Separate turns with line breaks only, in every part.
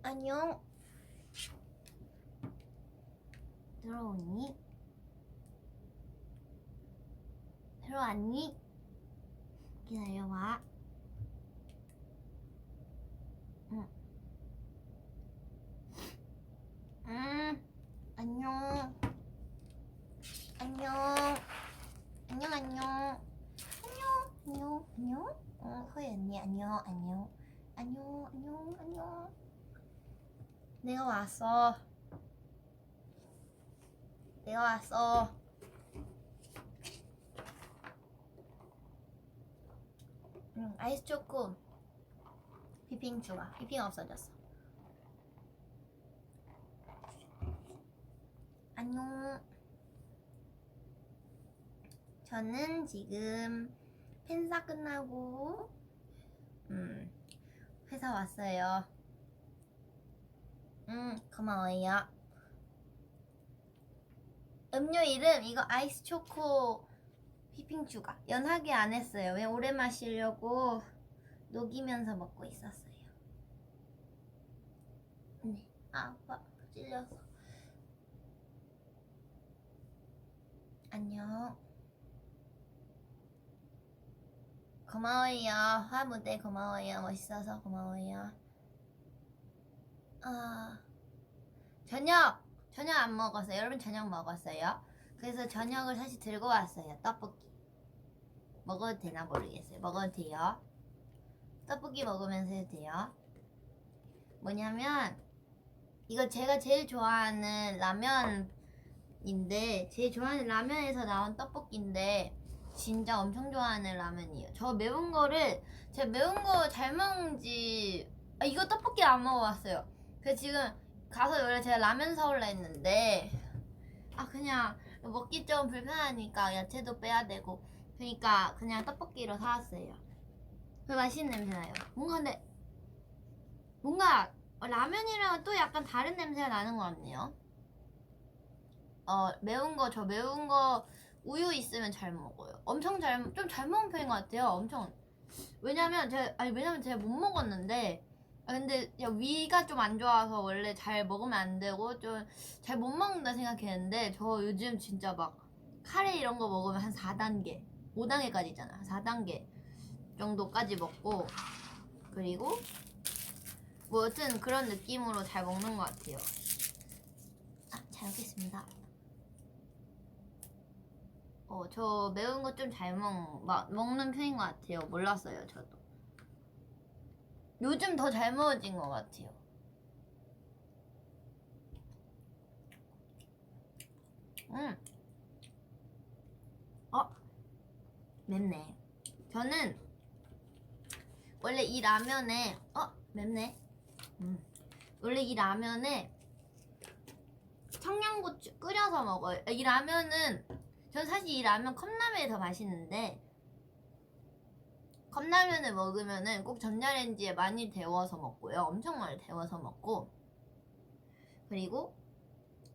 안녕. 들어오니? 들어왔니? 기다려봐. 응. 안녕. 안녕. 안녕, 안녕. 안녕, 안녕. 소희 언니, 안녕, 안녕. 안녕, 안녕, 안녕. 내가 왔어. 내가 왔어. 아이스 초코. 휘핑 추가. 휘핑 없어졌어. 안녕. 저는 지금 팬사 끝나고 회사 왔어요. 고마워요. 음료 이름 이거 아이스 초코 휘핑 추가. 연하게 안 했어요. 왜 오래 마시려고 녹이면서 먹고 있었어요. 네. 아빠 찔려서. 안녕. 고마워요. 화무대 고마워요. 멋있어서 고마워요. 저녁 안 먹었어요. 여러분 저녁 먹었어요. 그래서 저녁을 사실 들고 왔어요. 떡볶이. 먹어도 되나 모르겠어요. 먹어도 돼요. 떡볶이 먹으면서 해도 돼요. 뭐냐면 이거 제가 제일 좋아하는 라면인데, 제일 좋아하는 라면에서 나온 떡볶이인데 진짜 엄청 좋아하는 라면이에요. 저 매운 거를, 제가 매운 거 잘 먹는지, 이거 떡볶이 안 먹어봤어요. 그래서 지금 가서 원래 제가 라면 사올라 했는데 그냥 먹기 좀 불편하니까 야채도 빼야 되고, 그러니까 그냥 떡볶이로 사왔어요. 맛있는 냄새 나요. 뭔가 라면이랑 또 약간 다른 냄새가 나는 것 같네요. 저 매운 거 우유 있으면 잘 먹어요. 엄청 좀 잘 먹는 편인 것 같아요. 엄청. 왜냐면 제가 못 먹었는데, 근데 위가 좀 안 좋아서 원래 잘 먹으면 안 되고 좀 잘 못 먹는다 생각했는데, 저 요즘 진짜 막 카레 이런 거 먹으면 한 4단계, 5단계까지 있잖아. 4단계 정도까지 먹고, 그리고 뭐 여튼 그런 느낌으로 잘 먹는 것 같아요. 잘 먹겠습니다. 저 매운 거 좀 잘 먹는 편인 것 같아요. 몰랐어요, 저도. 요즘 더 잘 먹어진 것 같아요. 맵네. 저는 원래 이 라면에 맵네. 원래 이 라면에 청양고추 끓여서 먹어요. 이 라면은, 전 사실 이 라면 컵라면이 더 맛있는데, 컵라면을 먹으면은 꼭 전자레인지에 많이 데워서 먹고요. 엄청 많이 데워서 먹고, 그리고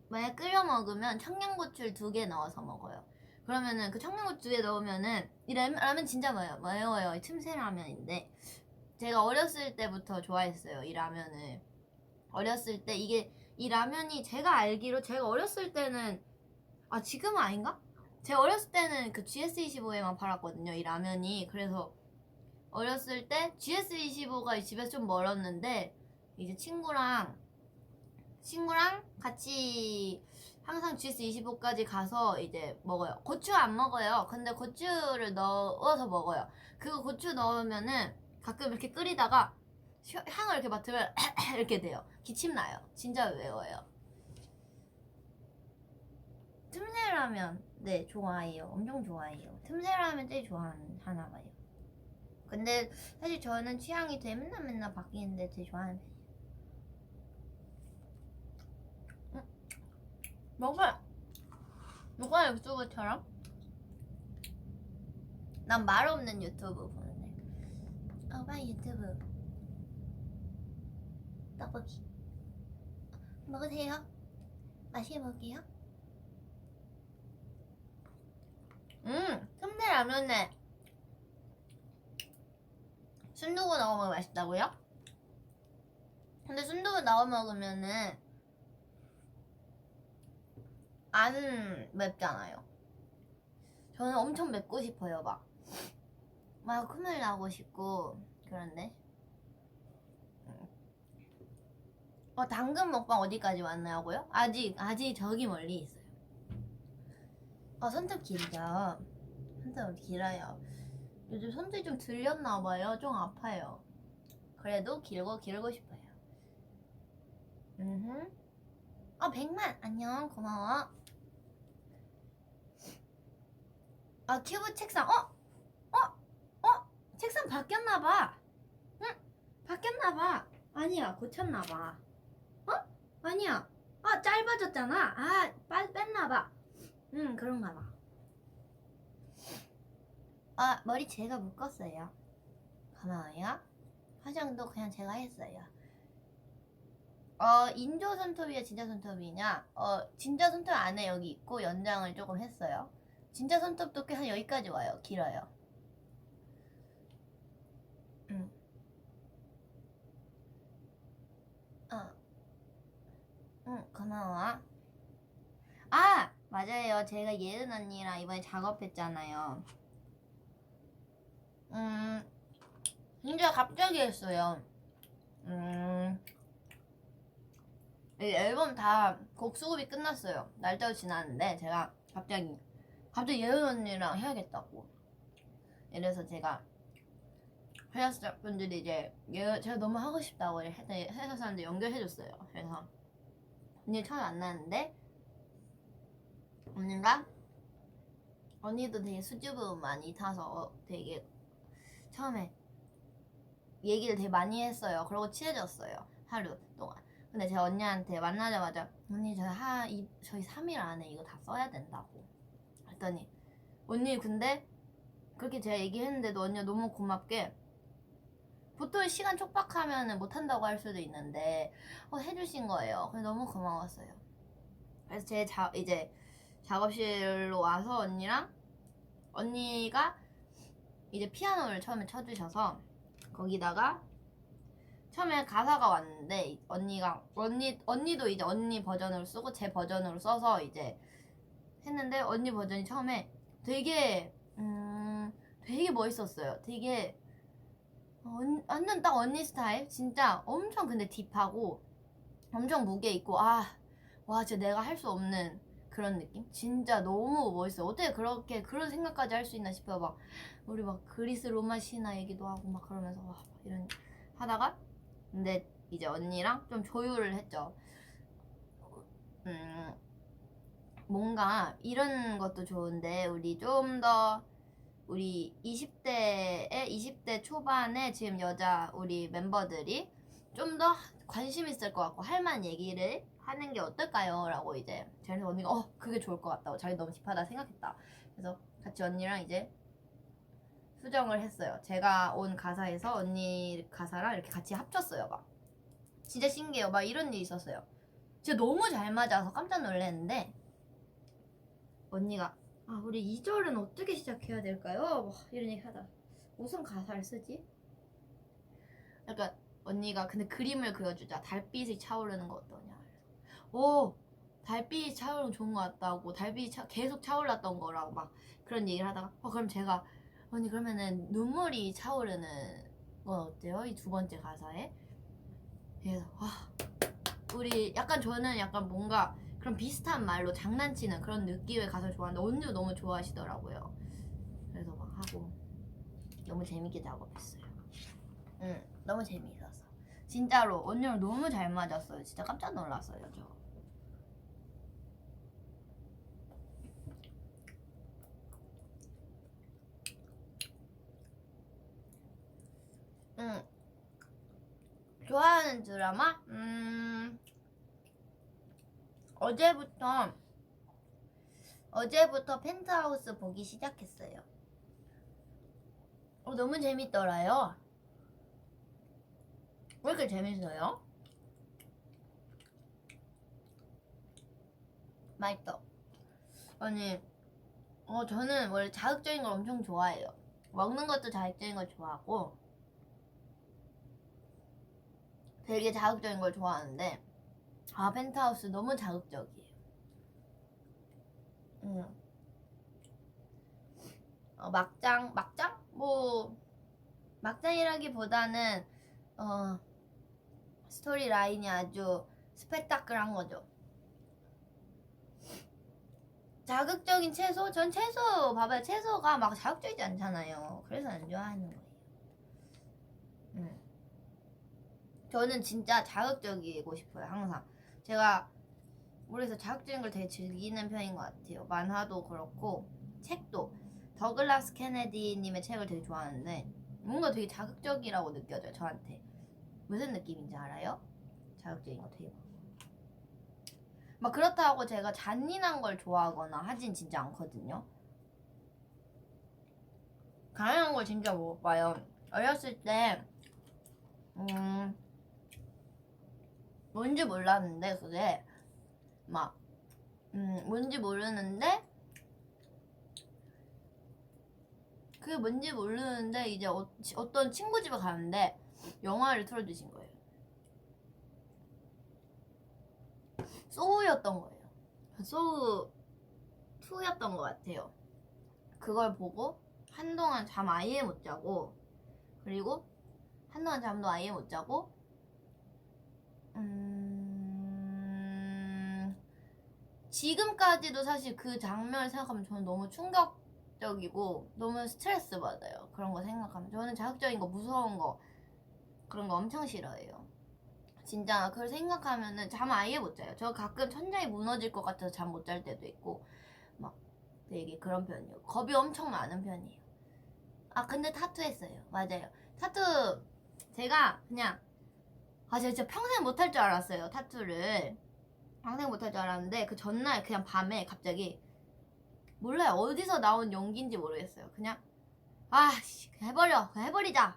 만약 끓여 먹으면 청양고추를 2개 넣어서 먹어요. 그러면은 그 청양고추 2개 넣으면은 이 라면 진짜 매워요. 틈새 라면인데 제가 어렸을 때부터 좋아했어요, 이 라면을. 어렸을 때 이 라면이 제가 알기로, 제가 어렸을 때는 지금은 아닌가? 제가 어렸을 때는 그 GS25에만 팔았거든요, 이 라면이. 그래서 어렸을 때 GS25가 집에서 좀 멀었는데, 이제 친구랑 같이 항상 GS25까지 가서 이제 먹어요. 고추 안 먹어요. 근데 고추를 넣어서 먹어요. 그거 고추 넣으면은 가끔 이렇게 끓이다가 향을 이렇게 맡으면 이렇게 돼요. 기침 나요. 진짜 매워요. 틈새라면 네, 좋아해요. 엄청 좋아해요. 틈새라면 제일 하나 봐요. 근데 사실 저는 취향이 되게 맨날 바뀌는데 되게 좋아하는 편이에요. 뭐가 유튜브처럼? 난 말 없는 유튜브 보는데. 빨리 유튜브. 떡볶이 먹으세요. 맛있게 먹을게요. 틈새 라면에 순두부 넣으면 맛있다고요? 근데 순두부 넣어 먹으면은 안 맵잖아요. 저는 엄청 맵고 싶어요. 막 콧물 나고 싶고 그런데. 당근 먹방 어디까지 왔나고요? 아직 저기 멀리 있어요. 손톱 길죠. 손톱 길어요. 요즘 손톱이 좀 들렸나봐요. 좀 아파요. 그래도 길고 싶어요. 100만 안녕 고마워. 큐브 책상 책상 바뀌었나봐. 응, 바뀌었나봐. 아니야, 고쳤나봐. 아니야. 짧아졌잖아. 뺐나봐. 그런가봐. 머리 제가 묶었어요. 고마워요. 화장도 그냥 제가 했어요. 인조 손톱이야 진짜 손톱이냐? 진짜 손톱 안에 여기 있고 연장을 조금 했어요. 진짜 손톱도 꽤 한 여기까지 와요. 길어요. 고마워. 맞아요. 제가 예은 언니랑 이번에 작업했잖아요. 진짜 갑자기 했어요. 이 앨범 다 곡 수급이 끝났어요. 날짜도 지났는데 제가 갑자기 예은 언니랑 해야겠다고. 이래서 제가 회사분들이 이제 제가 너무 하고 싶다고 회사 사람들 연결해줬어요. 그래서 언니 처음 만났는데 언니도 되게 수줍음 많이 타서 되게 처음에 얘기를 되게 많이 했어요. 그러고 친해졌어요. 하루 동안. 근데 제가 언니한테 만나자마자 언니 저희 3일 안에 이거 다 써야 된다고 그랬더니 언니 근데 그렇게 제가 얘기했는데도 언니가 너무 고맙게 보통 시간 촉박하면 못한다고 할 수도 있는데 해주신 거예요. 그래서 너무 고마웠어요. 그래서 제 이제 작업실로 와서 언니가 이제 피아노를 처음에 쳐주셔서 거기다가 처음에 가사가 왔는데 언니도 이제 언니 버전으로 쓰고 제 버전으로 써서 이제 했는데 언니 버전이 처음에 되게 멋있었어요. 되게 완전 딱 언니 스타일. 진짜 엄청 근데 딥하고 엄청 무게 있고 와 진짜 내가 할 수 없는 그런 느낌? 진짜 너무 멋있어요. 어떻게 그런 생각까지 할 수 있나 싶어요. 우리 그리스 로마 신화 얘기도 하고 그러면서 이런 하다가 근데 이제 언니랑 좀 조율을 했죠. 뭔가 이런 것도 좋은데 우리 좀 더 우리 20대 초반에 지금 우리 멤버들이 좀 더 관심 있을 것 같고 할 만한 얘기를 하는 게 어떨까요? 라고 이제 제가 언니가 그게 좋을 것 같다고 자기 너무 딥하다 생각했다. 그래서 같이 언니랑 이제 수정을 했어요. 제가 온 가사에서 언니 가사랑 이렇게 같이 합쳤어요. 진짜 신기해요. 이런 일이 있었어요. 진짜 너무 잘 맞아서 깜짝 놀랐는데 언니가 우리 2절은 어떻게 시작해야 될까요? 이런 얘기 하다 무슨 가사를 쓰지? 약간 언니가 근데 그림을 그려주자. 달빛이 차오르는 거 어떠냐. 달빛이 차오르는 거 좋은 거 같다고. 달빛이 계속 차올랐던 거라고 그런 얘기를 하다가 그럼 제가 언니 그러면은 눈물이 차오르는 건 어때요? 이 두 번째 가사에. 그래서 우리 저는 약간 뭔가 그런 비슷한 말로 장난치는 그런 느낌의 가사를 좋아하는데 언니도 너무 좋아하시더라고요. 그래서 하고 너무 재밌게 작업했어요. 너무 재미있었어. 진짜로 언니랑 너무 잘 맞았어요. 진짜 깜짝 놀랐어요. 좋아하는 드라마? 어제부터 펜트하우스 보기 시작했어요. 너무 재밌더라요. 왜 이렇게 재밌어요? 맛있어. 아니 저는 원래 자극적인 걸 엄청 좋아해요. 먹는 것도 자극적인 걸 좋아하고 되게 자극적인 걸 좋아하는데 펜트하우스 너무 자극적이에요. 막장? 뭐 막장이라기보다는 스토리 라인이 아주 스펙타클한 거죠. 자극적인 채소? 전 채소 봐봐요. 채소가 막 자극적이지 않잖아요. 그래서 안 좋아하는 거예요. 저는 진짜 자극적이고 싶어요. 항상 제가 모르겠어요. 자극적인 걸 되게 즐기는 편인 것 같아요. 만화도 그렇고 책도 더글라스 케네디님의 책을 되게 좋아하는데 뭔가 되게 자극적이라고 느껴져요. 저한테. 무슨 느낌인지 알아요? 자극적인 거 되게 막 그렇다고 제가 잔인한 걸 좋아하거나 하진 진짜 않거든요. 강한 걸 진짜 못 봐요. 어렸을 때 뭔지 몰랐는데 그게 막 뭔지 모르는데 그게 뭔지 모르는데 이제 어떤 친구 집에 가는데 영화를 틀어주신 거예요. 소우였던 거예요. 소우 2였던 것 같아요. 그걸 보고 한동안 잠 아예 못 자고 그리고 한동안 잠도 아예 못 자고 지금까지도 사실 그 장면을 생각하면 저는 너무 충격적이고 너무 스트레스 받아요. 그런 거 생각하면 저는 자극적인 거 무서운 거 그런 거 엄청 싫어해요. 진짜 그걸 생각하면은 잠 아예 못 자요. 저 가끔 천장이 무너질 것 같아서 잠 못 잘 때도 있고 막 되게 그런 편이에요. 겁이 엄청 많은 편이에요. 근데 타투 했어요. 맞아요. 타투 제가 그냥 진짜 평생 못 할 줄 알았어요. 타투를 평생 못 할 줄 알았는데 그 전날 그냥 밤에 갑자기 몰라요. 어디서 나온 용기인지 모르겠어요. 그냥 그냥 해버리자.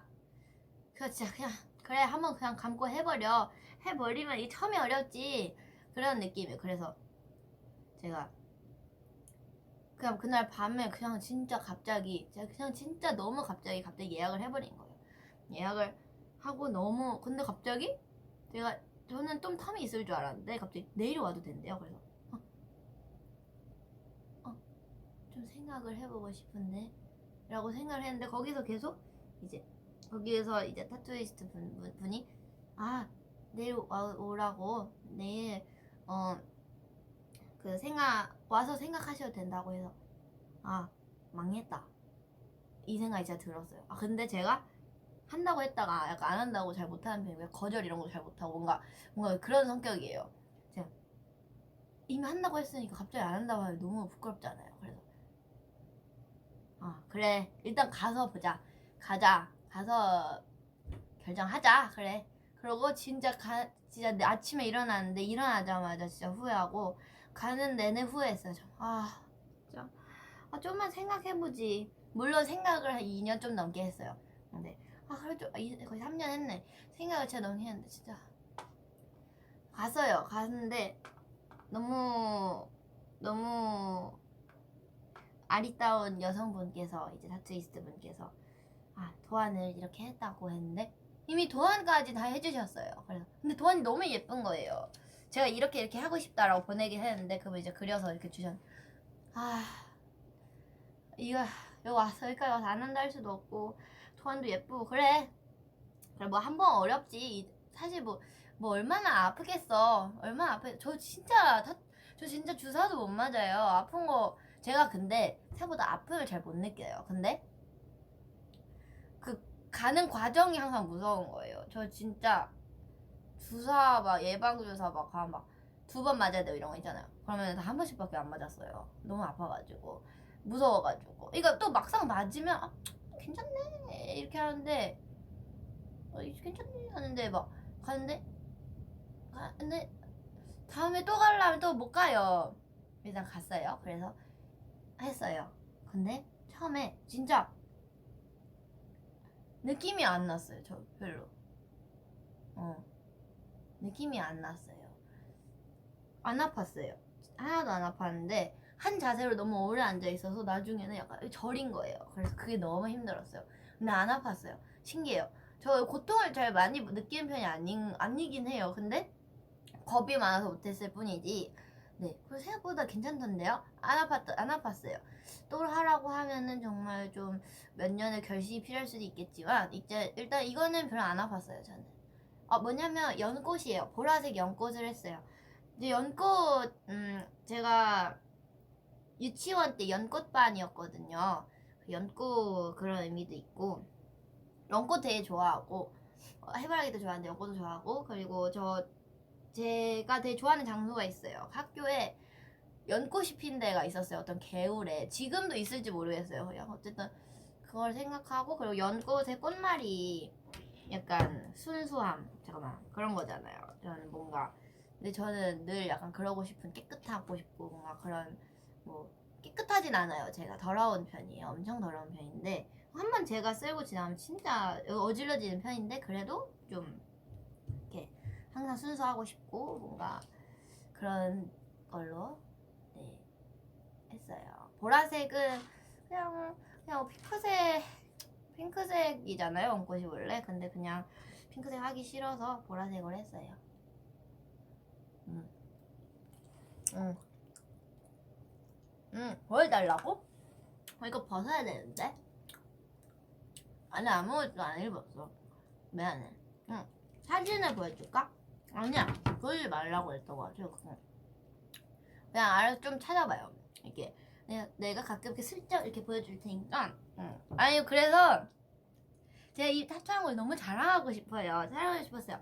그냥 진짜 그냥 그래 한번 그냥 감고 해버리면 이 처음이 어렵지 그런 느낌이에요. 그래서 제가 그냥 그날 밤에 그냥 진짜 갑자기 제가 그냥 진짜 너무 갑자기 예약을 해버린 거예요. 예약을 하고 너무 근데 갑자기 저는 좀 텀이 있을 줄 알았는데 갑자기 내일 와도 된대요. 그래서 좀 생각을 해보고 싶은데 라고 생각을 했는데 거기서 이제 타투이스트 분이 내일 오라고 내일 와서 생각하셔도 된다고 해서 망했다 이 생각이 진짜 들었어요. 근데 제가 한다고 했다가 약간 안 한다고 잘 못하는 편이에요. 거절 이런 거 잘 못하고 뭔가 그런 성격이에요. 제가 이미 한다고 했으니까 갑자기 안 한다고 하면 너무 부끄럽잖아요. 그래서 그래 일단 가서 보자. 가서 결정하자. 그래. 그러고 진짜 아침에 일어났는데 일어나자마자 진짜 후회하고 가는 내내 후회했어요. 진짜 좀만 생각해보지. 물론 생각을 한 2년 좀 넘게 했어요. 근데 그래도 거의 3년 했네. 생각을 진짜 너무 했는데 진짜 갔는데 너무 아리따운 여성분께서 이제 타투이스트 분께서 도안을 이렇게 했다고 했는데 이미 도안까지 다 해주셨어요. 그래서 근데 도안이 너무 예쁜 거예요. 제가 이렇게 하고 싶다라고 보내긴 했는데 그분 이제 그려서 이렇게 이거 여기까지 와서 안 한다 할 수도 없고 도안도 예쁘고 그래 뭐 한 번 어렵지. 사실 뭐 얼마나 아프겠어. 저 진짜 주사도 못 맞아요. 아픈 거 제가 근데 생각보다 아픔을 잘 못 느껴요. 근데 그 가는 과정이 항상 무서운 거예요. 저 진짜 주사 예방주사 2번 맞아야 돼요 이런 거 있잖아요. 그러면 다 한 번씩밖에 안 맞았어요. 너무 아파가지고 무서워가지고 이거 또 막상 맞으면 괜찮네 이렇게 하는데 괜찮네 하는데 근데 다음에 또 가려면 또 못 가요. 일단 갔어요. 그래서 했어요. 근데 처음에 진짜 느낌이 안 났어요. 저 별로 느낌이 안 났어요. 안 아팠어요. 하나도 안 아팠는데 한 자세로 너무 오래 앉아있어서 나중에는 약간 저린 거예요. 그래서 그게 너무 힘들었어요. 근데 안 아팠어요. 신기해요. 저 고통을 잘 많이 느끼는 편이 아니긴 해요. 근데 겁이 많아서 못했을 뿐이지. 네, 그래서 생각보다 괜찮던데요? 안 아팠어요. 또 하라고 하면은 정말 좀 몇 년의 결심이 필요할 수도 있겠지만, 이제 일단 이거는 별로 안 아팠어요, 저는. 뭐냐면 연꽃이에요. 보라색 연꽃을 했어요. 이제 연꽃, 제가 유치원 때 연꽃반이었거든요. 연꽃 그런 의미도 있고, 연꽃 되게 좋아하고, 해바라기도 좋아하는데 연꽃도 좋아하고, 그리고 제가 되게 좋아하는 장소가 있어요. 학교에 연꽃이 핀 데가 있었어요. 어떤 개울에. 지금도 있을지 모르겠어요. 그냥 어쨌든 그걸 생각하고, 그리고 연꽃의 꽃말이 약간 순수함, 잠깐만, 그런 거잖아요. 저는 뭔가, 근데 저는 늘 약간 그러고 싶은, 깨끗하고 싶고, 뭔가 그런, 뭐 깨끗하진 않아요. 제가 더러운 편이에요. 엄청 더러운 편인데, 한번 제가 쓸고 지나면 진짜 어질러지는 편인데, 그래도 좀 이렇게 항상 순수하고 싶고, 뭔가 그런 걸로 네 했어요. 보라색은 그냥 핑크색이잖아요, 연꽃이 원래. 근데 그냥 핑크색 하기 싫어서 보라색으로 했어요. 보여달라고? 이거 벗어야 되는데? 아니, 아무것도 안 입었어. 미안해. 사진을 보여줄까? 아니야, 보여주지 말라고 했던 거 같아요. 그냥 알아서 좀 찾아봐요. 이게 내가 가끔 이렇게 슬쩍 이렇게 보여줄 테니까. 아니, 그래서 제가 이 타투한 걸 너무 자랑하고 싶어요. 자랑하고 싶었어요.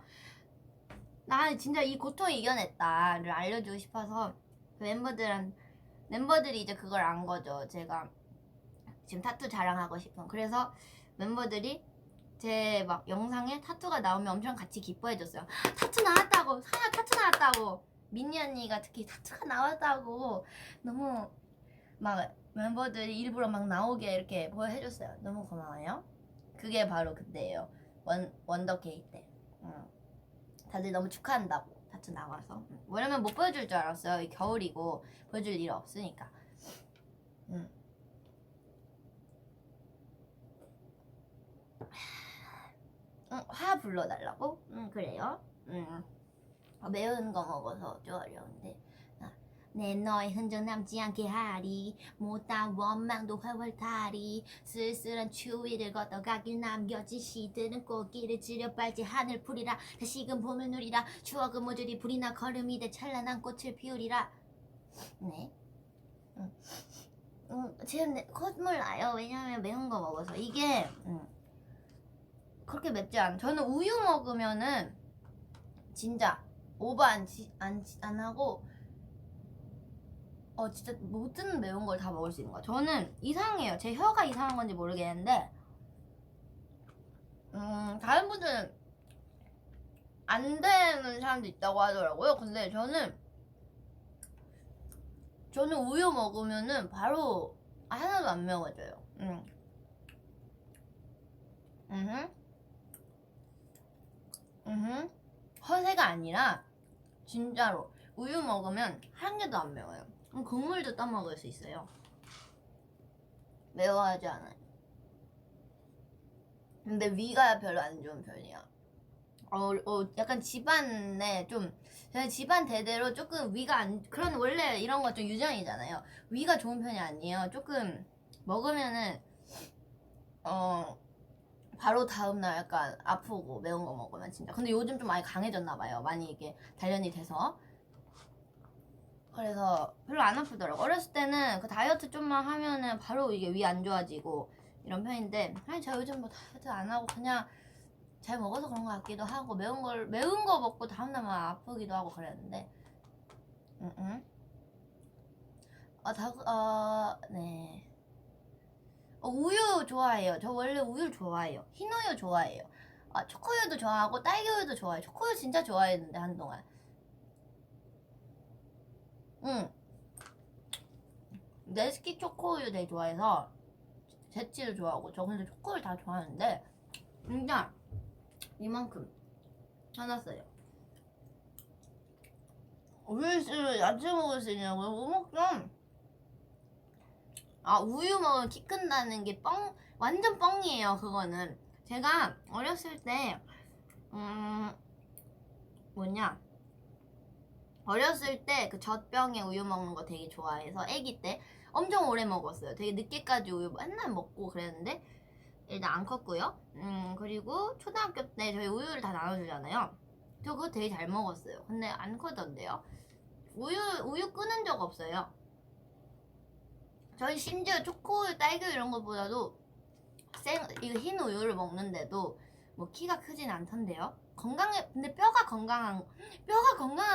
나 진짜 이 고통을 이겨냈다를 알려주고 싶어서 그 멤버들이 이제 그걸 안 거죠. 제가 지금 타투 자랑하고 싶은. 그래서 멤버들이 제 막 영상에 타투가 나오면 엄청 같이 기뻐해줬어요. 타투 나왔다고, 사야 타투 나왔다고. 민니 언니가 특히 타투가 나왔다고 너무 막 멤버들이 일부러 막 나오게 이렇게 보여해줬어요. 너무 고마워요. 그게 바로 그때예요. 원더케이 때. 다들 너무 축하한다고 타투 나와서. 왜냐면 못 보여줄 줄 알았어요. 겨울이고 보여줄 일 없으니까. 화 불러달라고? 그래요. 매운 거 먹어서 좀 어려운데. 내 너의 흔적 남지 않게 하리, 못한 원망도 활활타리, 쓸쓸한 추위를 걷어가길 남겨진 시들은 꽃길을 지려 빨지 하늘 풀이라, 다시금 봄을 누리라, 추억은 모조리 불이나 걸음이 돼 찬란한 꽃을 피우리라. 네. 지금 콧물 나요. 왜냐면 매운 거 먹어서. 이게 그렇게 맵지 않아. 저는 우유 먹으면은 진짜 오버 안 하고 진짜 모든 매운 걸 다 먹을 수 있는 거야. 저는 이상해요. 제 혀가 이상한 건지 모르겠는데 다른 분들은 안 되는 사람도 있다고 하더라고요. 근데 저는 우유 먹으면은 바로 하나도 안 매워져요. 허세가 아니라 진짜로 우유 먹으면 한 개도 안 매워요. 국물도 떠먹을 수 있어요. 매워하지 않아요. 근데 위가 별로 안 좋은 편이야. 약간 집안에 저는 집안 대대로 조금 위가 그런 원래 이런 거 좀 유전이잖아요. 위가 좋은 편이 아니에요. 조금 먹으면은 바로 다음날 약간 아프고 매운 거 먹으면 진짜. 근데 요즘 좀 많이 강해졌나 봐요. 많이 이게 단련이 돼서. 그래서 별로 안 아프더라고. 어렸을 때는 그 다이어트 좀만 하면은 바로 이게 위 안 좋아지고 이런 편인데, 아니 저 요즘 뭐 다이어트 안 하고 그냥 잘 먹어서 그런 것 같기도 하고, 매운 거 먹고 다음날만 아프기도 하고 그랬는데. 네. 우유 좋아해요. 저 원래 우유 좋아해요. 흰우유 좋아해요. 초코우유도 좋아하고 딸기우유도 좋아해요. 초코우유 진짜 좋아했는데 한동안. 네스키 초코우유 되게 좋아해서 제치도 좋아하고, 저 근데 초코우유 다 좋아하는데 진짜 이만큼 사놨어요. 우유를 야채 먹을 수 있냐고요? 못 먹죠. 우유 먹으면 키 큰다는 게 완전 뻥이에요. 그거는 제가 어렸을 때 뭐냐, 어렸을 때 그 젖병에 우유 먹는 거 되게 좋아해서 아기 때 엄청 오래 먹었어요. 되게 늦게까지 우유 맨날 먹고 그랬는데 일단 안 컸고요. 그리고 초등학교 때 저희 우유를 다 나눠주잖아요. 저 그거 되게 잘 먹었어요. 근데 안 커졌는데요. 우유 끊은 적 없어요. 저희 심지어 초코우유, 딸기우유 이런 것보다도 이거 흰 우유를 먹는데도 뭐 키가 크진 않던데요. 근데 뼈가 건강한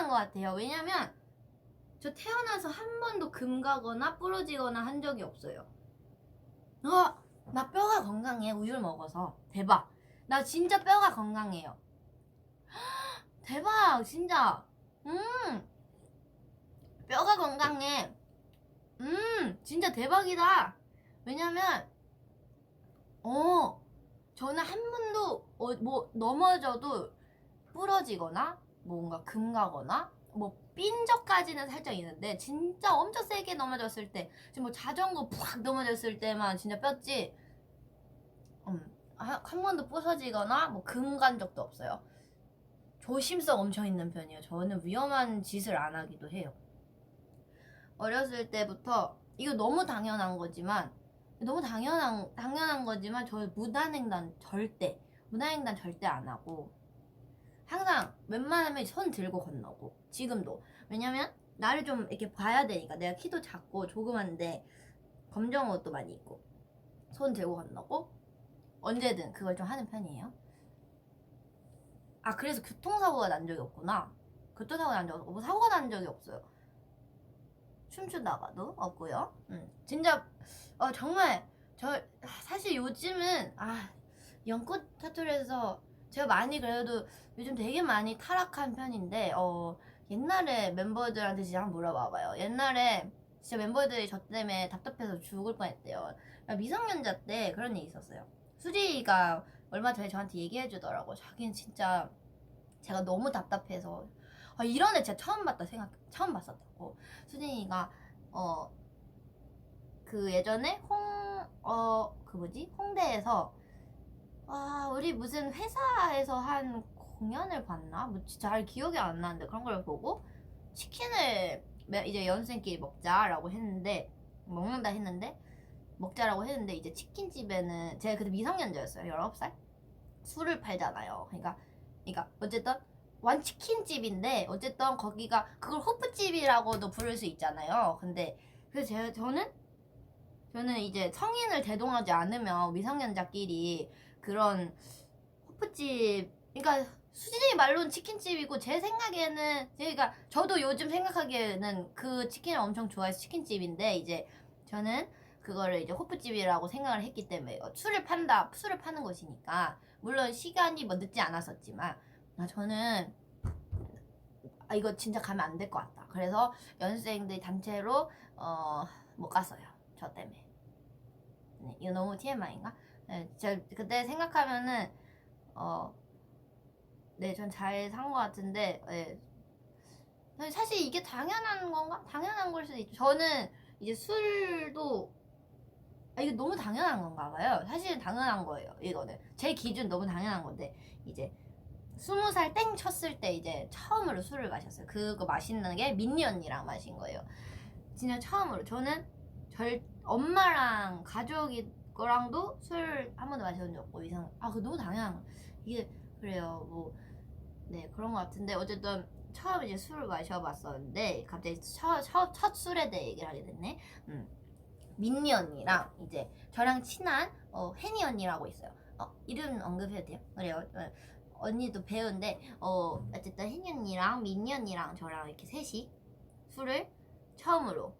것 같아요. 왜냐면 저 태어나서 한 번도 금 가거나 부러지거나 한 적이 없어요. 나 뼈가 건강해. 우유를 먹어서. 대박. 나 진짜 뼈가 건강해요. 대박, 진짜. 뼈가 건강해. 진짜 대박이다. 왜냐면 저는 한 번도 뭐 넘어져도 부러지거나 뭔가 금 가거나 뭐 삔 적까지는 살짝 있는데 진짜 엄청 세게 넘어졌을 때, 지금 뭐 자전거 푹 넘어졌을 때만 진짜 뼈지. 한 번도 부서지거나 뭐 금 간 적도 없어요. 조심성 엄청 있는 편이에요. 저는 위험한 짓을 안 하기도 해요. 어렸을 때부터 이거 너무 당연한 거지만 저 무단횡단 절대 안 하고 항상 웬만하면 손 들고 건너고, 지금도. 왜냐면 나를 좀 이렇게 봐야 되니까. 내가 키도 작고 조그만데 검정 옷도 많이 입고 손 들고 건너고 언제든 그걸 좀 하는 편이에요. 그래서 교통사고가 난 적이 없구나. 교통사고 난 적이 없고 뭐 사고가 난 적이 없어요. 춤추다가도 없고요. 진짜 정말 사실 요즘은 연꽃 타투에서 제가 많이 그래도 요즘 되게 많이 타락한 편인데 옛날에 멤버들한테 진짜 한번 물어봐봐요. 옛날에 진짜 멤버들이 저 때문에 답답해서 죽을 뻔했대요. 미성년자 때 그런 일이 있었어요. 수지가 얼마 전에 저한테 얘기해주더라고. 자기는 진짜 제가 너무 답답해서 이런 애 진짜 처음 봤었다고. 수진이가 그 예전에 홍대에서 우리 무슨 회사에서 한 공연을 봤나? 뭐 잘 기억이 안 나는데 그런 걸 보고 치킨을 이제 연습생끼리 먹자라고 했는데 먹자라고 했는데 이제 치킨집에는 제가 그때 미성년자였어요. 19살? 술을 팔잖아요. 그러니까 어쨌든 완치킨집인데 어쨌든 거기가 그걸 호프집이라고도 부를 수 있잖아요. 근데 그래서 저는 이제 성인을 대동하지 않으면 미성년자끼리 그런 호프집, 그러니까 수진이 말로는 치킨집이고 제 생각에는, 그러니까 저도 요즘 생각하기에는 그 치킨을 엄청 좋아해서 치킨집인데 이제 저는 그거를 이제 호프집이라고 생각을 했기 때문에 술을 파는 곳이니까 물론 시간이 뭐 늦지 않았었지만 저는 이거 진짜 가면 안 될 것 같다. 그래서 연습생들 단체로 못 갔어요. 저 때문에. 네, 이거 너무 TMI인가? 네, 제가 그때 생각하면은 네, 전 잘 산 것 같은데, 네. 사실 이게 당연한 건가? 당연한 걸 수도 있죠. 저는 이제 술도 이게 너무 당연한 건가 봐요. 사실은 당연한 거예요. 이거는 제 기준 너무 당연한 건데 이제 20살 땡 쳤을 때 이제 처음으로 술을 마셨어요. 그거 맛있는 게 민니 언니랑 마신 거예요. 진짜 처음으로. 저는 엄마랑 가족이 거랑도 술 한 번도 마셔본 적 없고 그거 너무 당연한 거. 이게 그래요. 뭐 네, 그런 거 같은데 어쨌든 처음 이제 술을 마셔봤었는데 갑자기 첫 술에 대해 얘기를 하게 됐네. 민니 언니랑 이제 저랑 친한 혜니 언니라고 있어요. 이름 언급해도 돼요? 그래요. 언니도 배우인데 어쨌든 혜니 언니랑 민니 언니랑 저랑 이렇게 셋이 술을 처음으로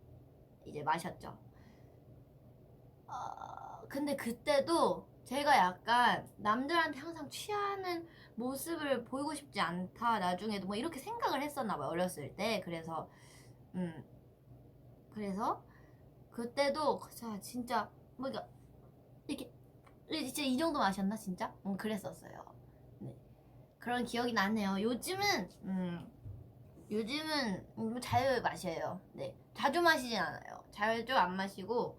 이제 마셨죠. 근데 그때도 제가 약간 남들한테 항상 취하는 모습을 보이고 싶지 않다, 나중에도 뭐 이렇게 생각을 했었나봐요. 어렸을 때. 그래서 그때도 진짜 뭐 이렇게 진짜 이 정도 마셨나 진짜? 그랬었어요. 네. 그런 기억이 나네요. 요즘은 잘 마셔요. 네. 자주 마시진 않아요. 자주 안 마시고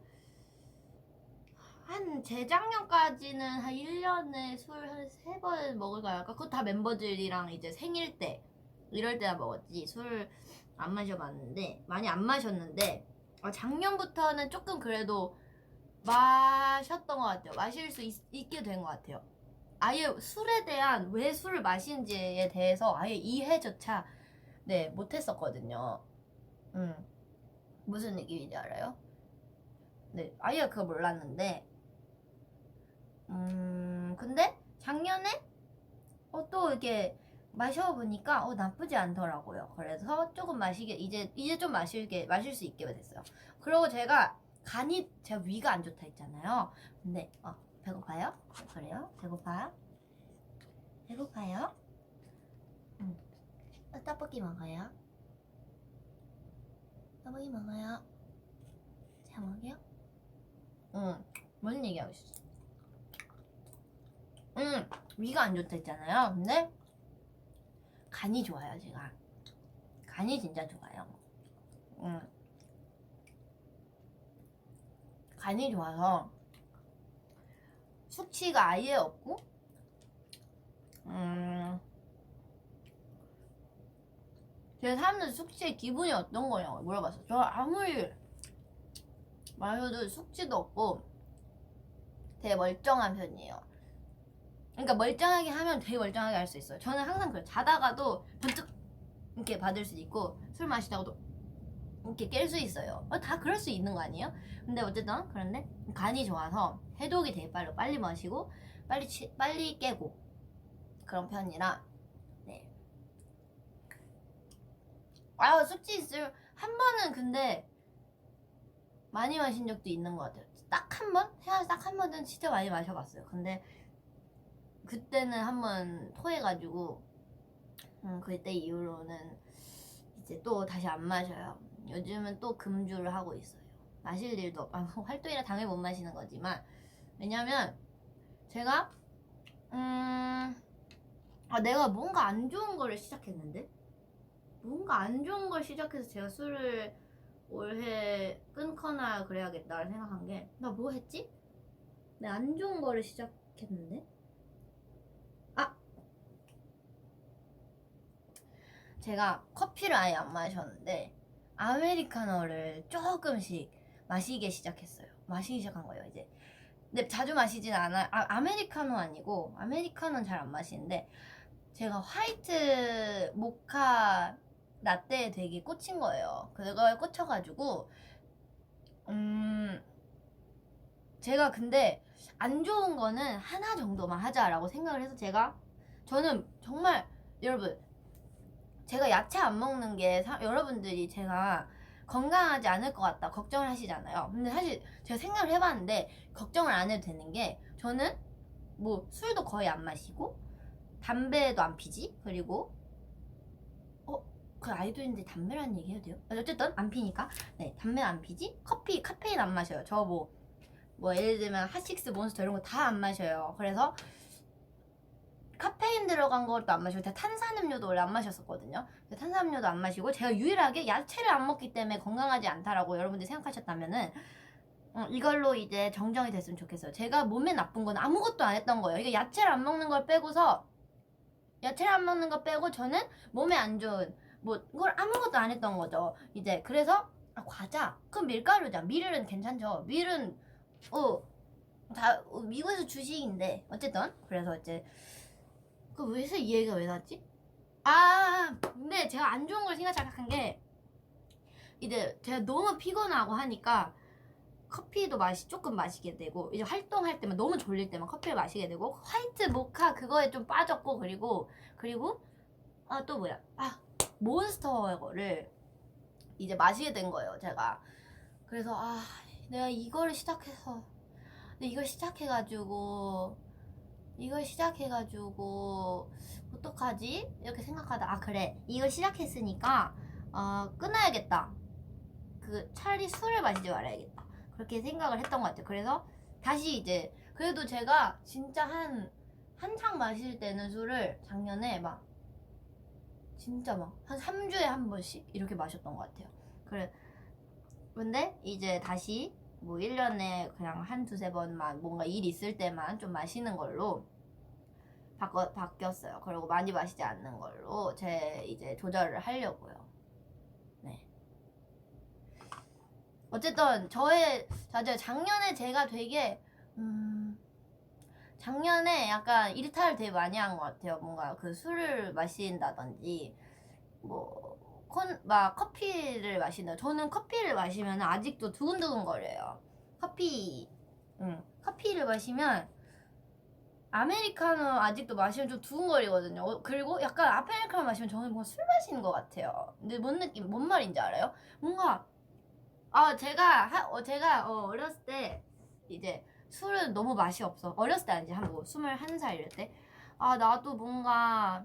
한 재작년까지는 한 1년에 술 한 3번 먹을까요? 그거 다 멤버들이랑 이제 생일 때 이럴 때나 먹었지. 술 안 마셔봤는데 많이 안 마셨는데 작년부터는 조금 그래도 마셨던 것 같아요. 마실 수 있게 된 것 같아요. 아예 술에 대한 왜 술을 마시는지에 대해서 아예 이해조차 네 못했었거든요. 무슨 느낌인지 알아요? 네 아예 그거 몰랐는데 근데 작년에 또 이렇게 마셔보니까 나쁘지 않더라고요. 그래서 조금 마시게 이제 좀 마실 수 있게 됐어요. 그리고 제가 위가 안 좋다 했잖아요. 근데 배고파요? 그래요? 배고파요? 배고파요? 떡볶이 먹어요? 떡볶이 먹어요? 잘 먹어요? 뭔 얘기하고 있어? 위가 안 좋다 했잖아요. 근데 간이 좋아요, 제가. 간이 진짜 좋아요. 간이 좋아서 숙취가 아예 없고 제가 사람들 숙취의 기분이 어떤 거냐고 물어봤어요. 저 아무리 마셔도 숙취도 없고 되게 멀쩡한 편이에요. 그러니까 멀쩡하게 하면 되게 멀쩡하게 할 수 있어요. 저는 항상 그래요. 자다가도 번뜩 이렇게 받을 수도 있고 술 마시다가도 이렇게 깰 수 있어요. 다 그럴 수 있는 거 아니에요? 근데 어쨌든 그런데 간이 좋아서 해독이 되게 빨리 마시고 빨리 깨고 그런 편이라 네. 숙취 있을 한 번은 근데 많이 마신 적도 있는 것 같아요. 딱 한 번? 태어나서 딱 한 번은 진짜 많이 마셔봤어요. 근데 그때는 한 번 토해가지고 그때 이후로는 이제 또 다시 안 마셔요. 요즘은 또 금주를 하고 있어요. 마실 일도 활동이라 당연히 못 마시는 거지만 왜냐면 제가 내가 뭔가 안 좋은 거를 시작했는데 뭔가 안 좋은 걸 시작해서 제가 술을 올해 끊거나 그래야겠다 생각한 게 나 뭐 했지? 내가 안 좋은 거를 시작했는데 제가 커피를 아예 안 마셨는데 아메리카노를 조금씩 마시기 시작한 거예요 이제. 근데 자주 마시진 않아요. 아메리카노 아니고 아메리카노는 잘 안 마시는데 제가 화이트 모카 라떼에 되게 꽂힌 거예요. 그거에 꽂혀가지고 제가 근데 안 좋은 거는 하나 정도만 하자라고 생각을 해서 저는 정말 여러분 제가 야채 안 먹는 게 여러분들이 제가 건강하지 않을 것 같다 걱정을 하시잖아요. 근데 사실 제가 생각을 해봤는데 걱정을 안 해도 되는 게 저는 뭐 술도 거의 안 마시고 담배도 안 피지. 그리고 그 아이돌인데 담배라는 얘기 해도 돼요? 어쨌든 안 피니까 네 담배 안 피지. 카페인 안 마셔요. 저 뭐 예를 들면 핫식스 몬스터 이런 거 다 안 마셔요. 그래서 카페인 들어간 것도 안 마시고 제가 탄산음료도 원래 안 마셨었거든요. 탄산음료도 안 마시고 제가 유일하게 야채를 안 먹기 때문에 건강하지 않다라고 여러분들이 생각하셨다면은 이걸로 이제 정정이 됐으면 좋겠어요. 제가 몸에 나쁜 건 아무것도 안 했던 거예요. 이게 야채를 안 먹는 걸 빼고 저는 몸에 안 좋은 뭐 그걸 아무것도 안 했던 거죠. 이제 그래서 과자 그럼 밀가루자. 밀은 괜찮죠. 밀은 다 미국에서 주식인데 어쨌든 그래서 이제 왜서 이 얘기가 왜 나왔지? 근데 제가 안 좋은 걸 생각한 게 이제 제가 너무 피곤하고 하니까 커피도 조금 마시게 되고 이제 활동할 때만 너무 졸릴 때만 커피를 마시게 되고 화이트 모카 그거에 좀 빠졌고 그리고 또 뭐야 몬스터를 이제 마시게 된 거예요 제가. 그래서 내가 이걸 시작해가지고 어떡하지? 이렇게 생각하다 그래 이걸 시작했으니까 끊어야겠다. 차라리 술을 마시지 말아야겠다. 그렇게 생각을 했던 것 같아요. 그래서 다시 이제 그래도 제가 진짜 한창 마실 때는 술을 작년에 진짜 한 3주에 한 번씩 이렇게 마셨던 것 같아요. 근데 이제 다시 뭐 1년에 그냥 한 두세 번만 뭔가 일 있을 때만 좀 마시는 걸로 바뀌었어요. 그리고 많이 마시지 않는 걸로 제 이제 조절을 하려고요. 네. 어쨌든 맞아요. 작년에 제가 되게 작년에 약간 일탈을 되게 많이 한 것 같아요. 뭔가 그 술을 마신다든지 막 커피를 마신다. 저는 커피를 마시면 아직도 두근두근 거려요. 커피를 마시면 아메리카노 아직도 마시면 좀 두근거리거든요. 그리고 약간 아메리카노 마시면 저는 뭔가 술 마시는 것 같아요. 근데 뭔 말인지 알아요? 뭔가 제가 어렸을 때 이제 술은 너무 맛이 없어. 어렸을 때 아니지. 한 21살 이럴 때. 나도 뭔가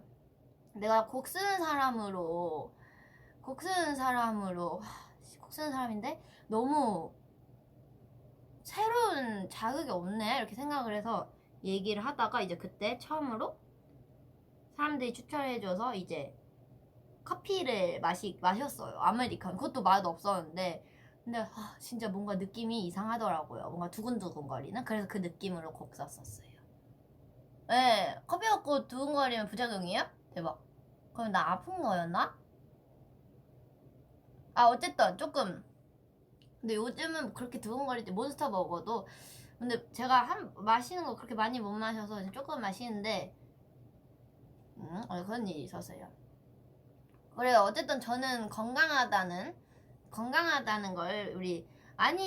내가 곡 쓰는 사람인데 너무 새로운 자극이 없네. 이렇게 생각을 해서 얘기를 하다가 이제 그때 처음으로 사람들이 추천해줘서 이제 커피를 마셨어요. 아메리카노. 그것도 맛 없었는데 근데 진짜 뭔가 느낌이 이상하더라고요. 뭔가 두근두근거리는. 그래서 그 느낌으로 곡 썼었어요. 네, 커피 먹고 두근거리면 부작용이에요? 대박. 그럼 나 아픈 거였나? 어쨌든 조금. 근데 요즘은 그렇게 두근거릴 때 몬스터 먹어도 근데 제가 마시는 거 그렇게 많이 못 마셔서 조금 마시는데 그런 일이 있었어요. 그래요. 어쨌든 저는 건강하다는 걸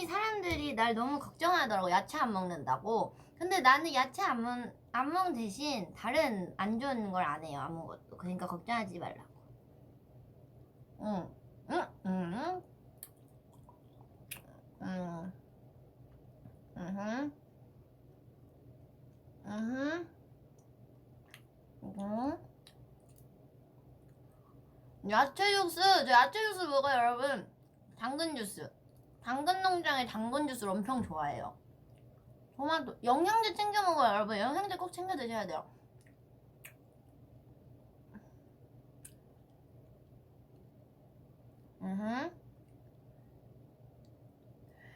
사람들이 날 너무 걱정하더라고. 야채 안 먹는다고. 근데 나는 야채 안 먹는 대신 다른 안 좋은 걸 안 해요. 아무것도. 그러니까 걱정하지 말라고. 응. 응? 응? 응. 응. 응. 응. 저 야채 주스 먹어요, 여러분. 당근 주스. 당근 농장의 당근 주스를 엄청 좋아해요. 토마토. 영양제 챙겨 먹어요, 여러분. 영양제 꼭 챙겨 드셔야 돼요.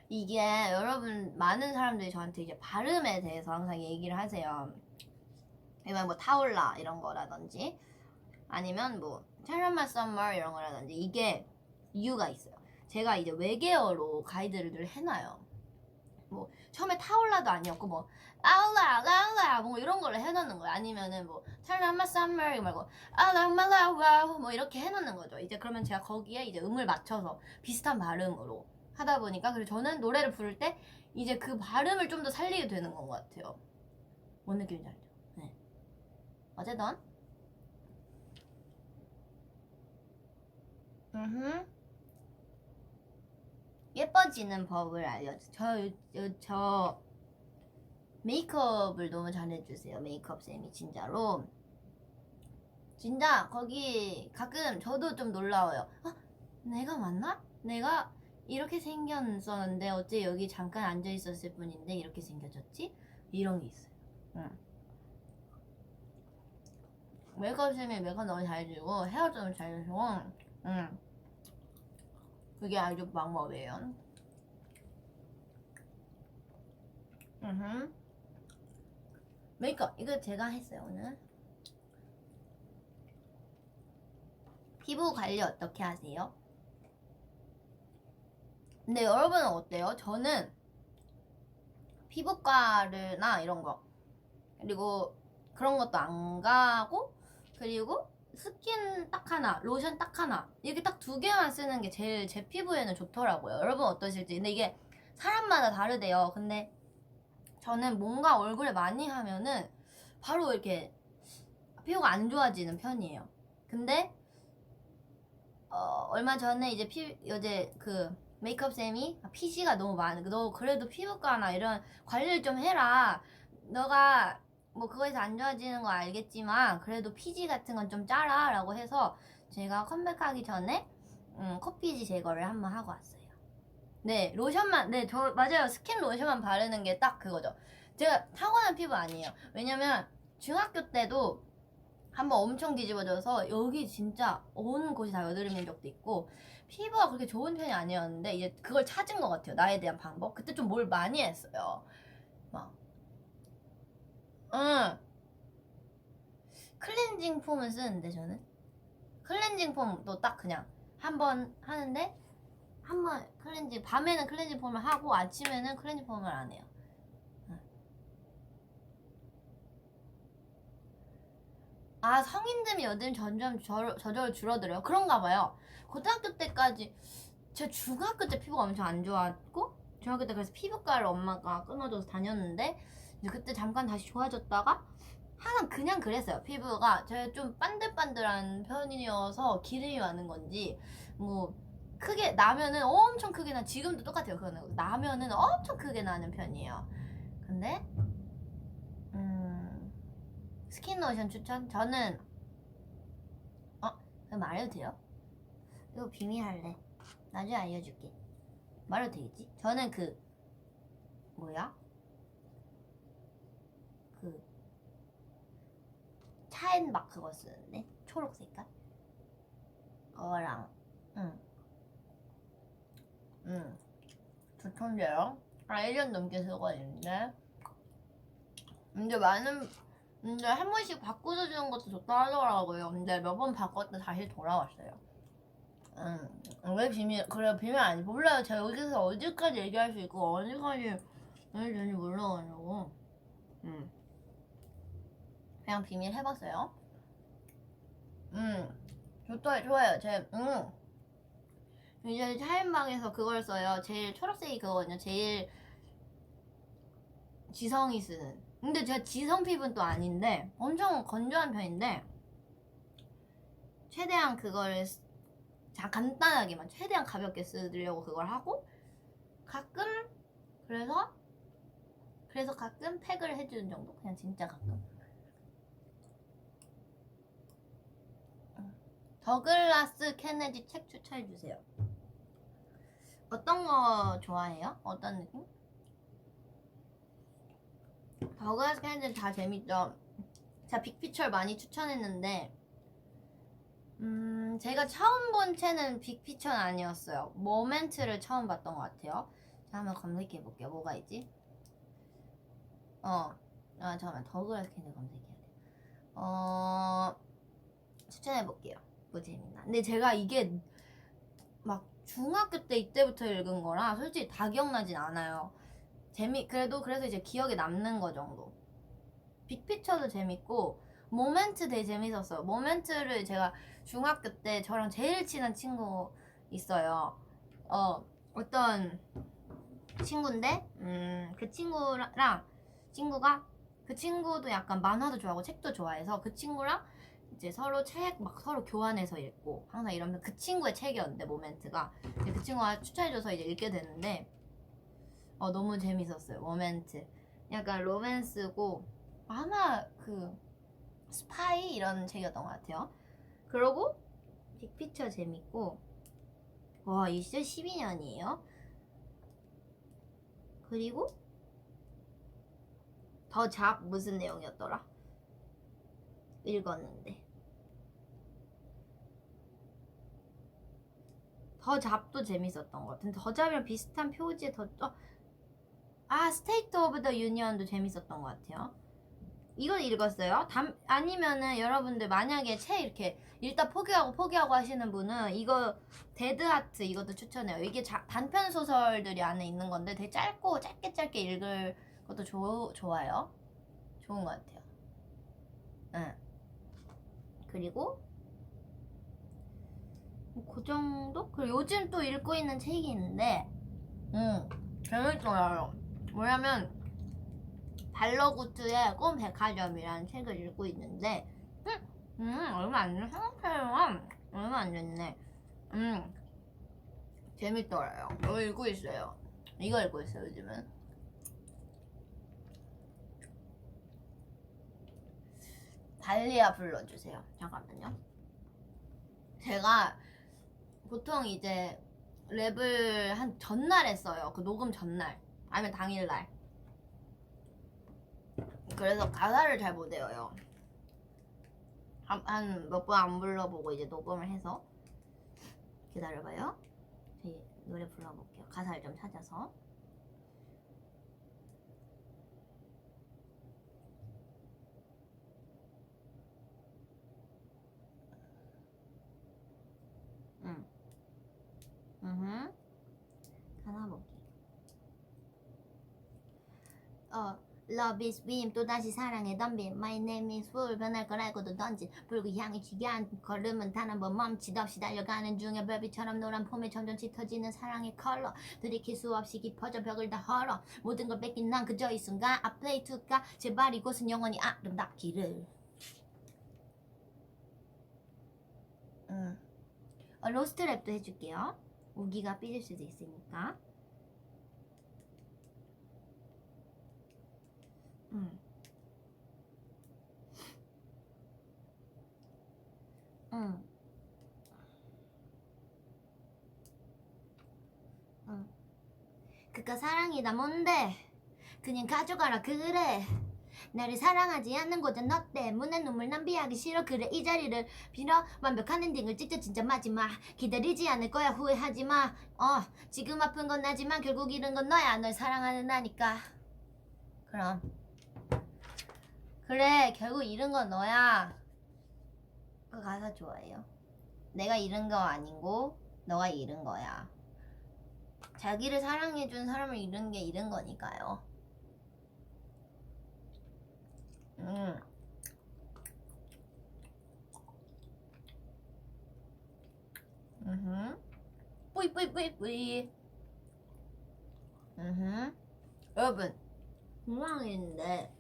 이게 여러분 많은 사람들이 저한테 이제 발음에 대해서 항상 얘기를 하세요. 이번 타올라 이런 거라든지 아니면 찰나마 썸머 이런 거라든지 이게 이유가 있어요. 제가 이제 외계어로 가이드를 늘 해놔요. 처음에 타올라도 아니었고 아울라 이런 걸로 해놓는 거예요. 아니면은 찰나마 썸머 말고 아라말라와 이렇게 해놓는 거죠. 이제 그러면 제가 거기에 이제 음을 맞춰서 비슷한 발음으로 하다 보니까 그리고 저는 노래를 부를 때 이제 그 발음을 좀 더 살리게 되는 것 같아요. 뭔 느낌인지 알죠? 네. 어쨌든 예뻐지는 법을 저 메이크업을 너무 잘해주세요. 메이크업 쌤이 진짜로. 진짜 거기 가끔 저도 좀 놀라워요. 내가 맞나? 내가 이렇게 생겼었는데 어째 여기 잠깐 앉아있었을 뿐인데 이렇게 생겨졌지? 이런 게 있어요. 메이크업 쌤이 메이크업 너무 잘해주고 헤어도 너무 잘해주고 그게 아주 방법이에요. 메이크업 이거 제가 했어요 오늘. 피부 관리 어떻게 하세요? 근데 여러분은 어때요? 저는 피부과나 이런 거 그리고 그런 것도 안 가고 그리고 스킨 딱 하나, 로션 딱 하나 이렇게 딱 2개만 쓰는 게 제일 제 피부에는 좋더라고요. 여러분 어떠실지. 근데 이게 사람마다 다르대요. 근데 저는 뭔가 얼굴에 많이 하면은 바로 이렇게 피부가 안 좋아지는 편이에요. 근데 얼마 전에 이제 그 메이크업 쌤이 피지가 너무 많아. 너 그래도 피부과나 이런 관리를 좀 해라. 너가 그거에서 안 좋아지는 거 알겠지만 그래도 피지 같은 건 좀 짜라 라고 해서 제가 컴백하기 전에 코피지 제거를 한번 하고 왔어요. 네, 로션만, 네, 맞아요. 스킨 로션만 바르는 게 딱 그거죠. 제가 타고난 피부 아니에요. 왜냐면 중학교 때도 한번 엄청 뒤집어져서 여기 진짜 온 곳이 다 여드름인 적도 있고 피부가 그렇게 좋은 편이 아니었는데 이제 그걸 찾은 것 같아요. 나에 대한 방법. 그때 좀 뭘 많이 했어요. 막 클렌징 폼은 쓰는데 저는 클렌징 폼도 딱 그냥 한 번 하는데 한 번 클렌징 밤에는 클렌징 폼을 하고 아침에는 클렌징 폼을 안 해요. 아, 성인 되면 여드름 점점 저절로 줄어들어요. 그런가 봐요. 고등학교 때까지 제가 중학교 때 피부가 엄청 안 좋았고 중학교 때 그래서 피부과를 엄마가 끊어줘서 다녔는데 이제 그때 잠깐 다시 좋아졌다가 항상 그냥 그랬어요. 피부가 제가 좀 반들반들한 편이어서 기름이 많은 건지 뭐 크게 나면은 엄청 크게 나 지금도 똑같아요. 그거는 나면은 엄청 크게 나는 편이에요. 근데 스킨로션 추천? 저는 그럼 말해도 돼요? 이거 비밀 할래. 나중에 알려줄게. 말해도 되겠지? 저는 그 뭐야? 그 차앤박 그거 쓰는데 초록 색깔 그거랑 좋던데요? 1년 넘게 쓰고 있는데 근데 한 번씩 바꿔서 주는 것도 좋다 하더라고요. 근데 몇 번 바꿨다 다시 돌아왔어요. 왜 비밀, 그래요. 비밀 아니, 몰라요. 제가 여기서 어디까지 얘기할 수 있고, 어디까지 해야 되는지 몰라가지고. 그냥 비밀 해봤어요. 좋다, 좋아요. 이제 차인방에서 그걸 써요. 제일 초록색이 그거거든요. 제일 지성이 쓰는. 근데 제가 지성 피부는 또 아닌데, 엄청 건조한 편인데, 최대한 그걸 간단하게만 최대한 가볍게 쓰려고 그걸 하고 가끔 그래서 가끔 팩을 해주는 정도. 그냥 진짜 가끔. 더글라스 케네디 책 추천해주세요. 어떤 거 좋아해요? 어떤 느낌? 더글라스 케네디 다 재밌죠. 제가 빅피처를 많이 추천했는데 제가 처음 본 채는 빅피처는 아니었어요. 모멘트를 처음 봤던 것 같아요. 자, 한번 검색해볼게요. 뭐가 있지? 잠깐만. 더글라스 케네디 검색해야 돼. 추천해볼게요. 뭐 재밌나. 근데 제가 이게 막 중학교 때 이때부터 읽은 거라 솔직히 다 기억나진 않아요. 그래도 그래서 이제 기억에 남는 거 정도. 빅피처도 재밌고 모멘트 되게 재밌었어요. 모멘트를 제가 중학교 때 저랑 제일 친한 친구 있어요. 어떤 친구인데 그 친구가 그 친구도 약간 만화도 좋아하고 책도 좋아해서 그 친구랑 이제 서로 책 막 서로 교환해서 읽고 항상 이러면 그 친구의 책이었는데 모멘트가 그 친구가 추천해줘서 이제 읽게 됐는데 너무 재밌었어요. 모멘트 약간 로맨스고 아마 그 스파이 이런 책이었던 것 같아요. 그러고 빅피처 재밌고 와 이 진짜 12년이에요. 그리고 더 잡 무슨 내용이었더라? 읽었는데 더 잡도 재밌었던 것 같은데 더 잡이랑 비슷한 표지에 스테이트 오브 더 유니언도 재밌었던 것 같아요. 이건 읽었어요. 아니면은 여러분들 만약에 책 이렇게 읽다 포기하고 하시는 분은 이거 데드하트 이것도 추천해요. 이게 단편 소설들이 안에 있는 건데 되게 짧게 읽을 것도 좋아요. 좋은 것 같아요. 그리고 그 정도? 그리고 요즘 또 읽고 있는 책이 있는데 재밌어요. 뭐냐면 발러구트의 꿈 백화점이라는 책을 읽고 있는데 얼마 안 됐네. 생각해보면 얼마 안 됐네. 재밌더라요. 이거 읽고 있어요. 이거 읽고 있어요 요즘은. 달리아 불러주세요. 잠깐만요. 제가 보통 이제 랩을 한 전날 했어요. 그 녹음 전날 아니면 당일날. 그래서 가사를 잘 못 외워요. 한 몇 번 안 불러보고 이제 녹음을 해서. 기다려봐요. 저희 노래 불러볼게요. 가사를 좀 찾아서. 가사 볼게. Love is beam 또다시 사랑에 덤빈 My name is fool 변할 걸 알고도 던진 불구향이 쥐한 걸음은 단 한 번 멈칫 없이 달려가는 중에 별빛처럼 노란 폼에 점점 짙어지는 사랑의 컬러 들이킬 수 없이 깊어져 벽을 다 헐어 모든 걸 뺏긴 난 그저 이 순간 I play to God 제발 이곳은 영원히 아름답기를. 로스트 랩도 해줄게요. 우기가 삐질 수도 있으니까. 그깟 사랑이다 뭔데 그냥 가져가라 그래 나를 사랑하지 않는 곳은 너 때문에 눈물 낭비하기 싫어 그래 이 자리를 빌어 완벽한 엔딩을 찍자 진짜 마지막 기다리지 않을 거야 후회하지 마 지금 아픈 건 나지만 결국 잃은 건 너야 널 사랑하는 나니까. 그럼 그래 결국 잃은 건 너야. 그 가사 좋아해요. 내가 잃은 거 아니고 너가 잃은 거야. 자기를 사랑해준 사람을 잃은 게 잃은 거니까요. 뿌이. 여러분 궁금한 게 있는데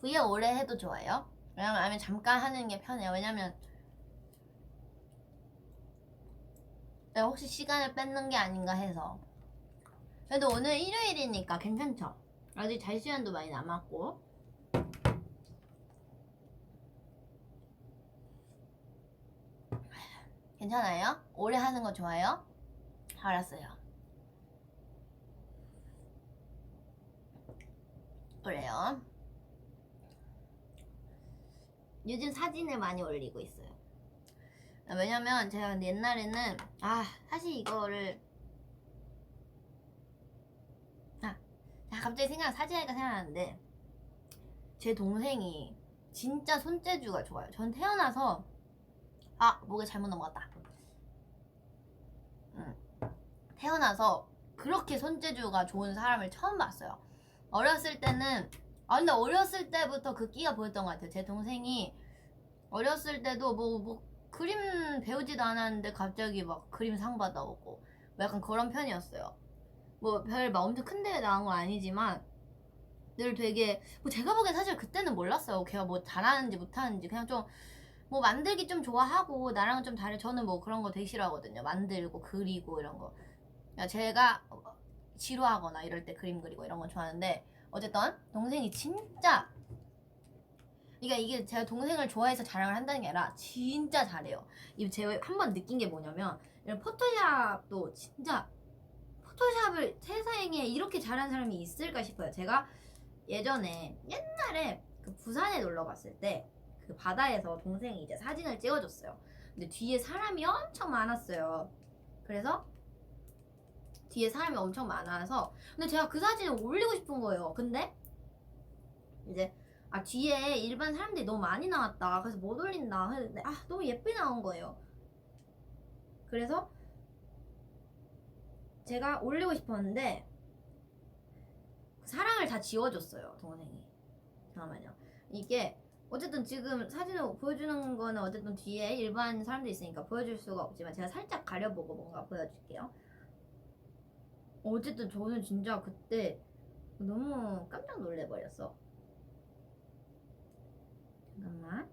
V에 오래 해도 좋아요? 왜냐면 아니면 잠깐 하는 게 편해요. 왜냐면 내가 혹시 시간을 뺏는 게 아닌가 해서. 그래도 오늘 일요일이니까 괜찮죠? 아직 잘 시간도 많이 남았고. 괜찮아요? 오래 하는 거 좋아요? 알았어요. 그래요. 요즘 사진을 많이 올리고 있어요. 왜냐면 제가 옛날에는 사실 이거를 갑자기 사진하니까 생각나는데 제 동생이 진짜 손재주가 좋아요. 전 태어나서 목에 잘못 넘어갔다. 태어나서 그렇게 손재주가 좋은 사람을 처음 봤어요. 어렸을 때는 근데 어렸을 때부터 그 끼가 보였던 것 같아요. 제 동생이 어렸을 때도 뭐 그림 배우지도 않았는데 갑자기 막 그림 상 받아오고 약간 그런 편이었어요. 뭐 별 막 엄청 큰 대회 나간 건 아니지만 늘 되게 제가 보기엔 사실 그때는 몰랐어요. 걔가 뭐 잘하는지 못하는지. 그냥 좀 뭐 만들기 좀 좋아하고 나랑 좀 다른. 저는 뭐 그런 거 되게 싫어하거든요. 만들고 그리고 이런 거. 그러니까 제가 지루하거나 이럴 때 그림 그리고 이런 건 좋아하는데 어쨌든 동생이 진짜 이게 제가 동생을 좋아해서 자랑을 한다는 게 아니라 진짜 잘해요. 제가 한 번 느낀 게 뭐냐면 이런 포토샵도 진짜 포토샵을 세상에 이렇게 잘하는 사람이 있을까 싶어요. 제가 옛날에 그 부산에 놀러 갔을 때 그 바다에서 동생이 이제 사진을 찍어줬어요. 근데 뒤에 사람이 엄청 많았어요. 그래서 뒤에 사람이 엄청 많아서 근데 제가 그 사진을 올리고 싶은 거예요. 근데 이제 뒤에 일반 사람들이 너무 많이 나왔다. 그래서 못 올린다. 했는데 너무 예쁘게 나온 거예요. 그래서 제가 올리고 싶었는데 사랑을 다 지워줬어요. 동생이. 잠깐만요. 이게 어쨌든 지금 사진을 보여주는 거는 어쨌든 뒤에 일반 사람들이 있으니까 보여줄 수가 없지만 제가 살짝 가려보고 뭔가 보여줄게요. 어쨌든 저는 진짜 그때 너무 깜짝 놀래버렸어. 잠깐만.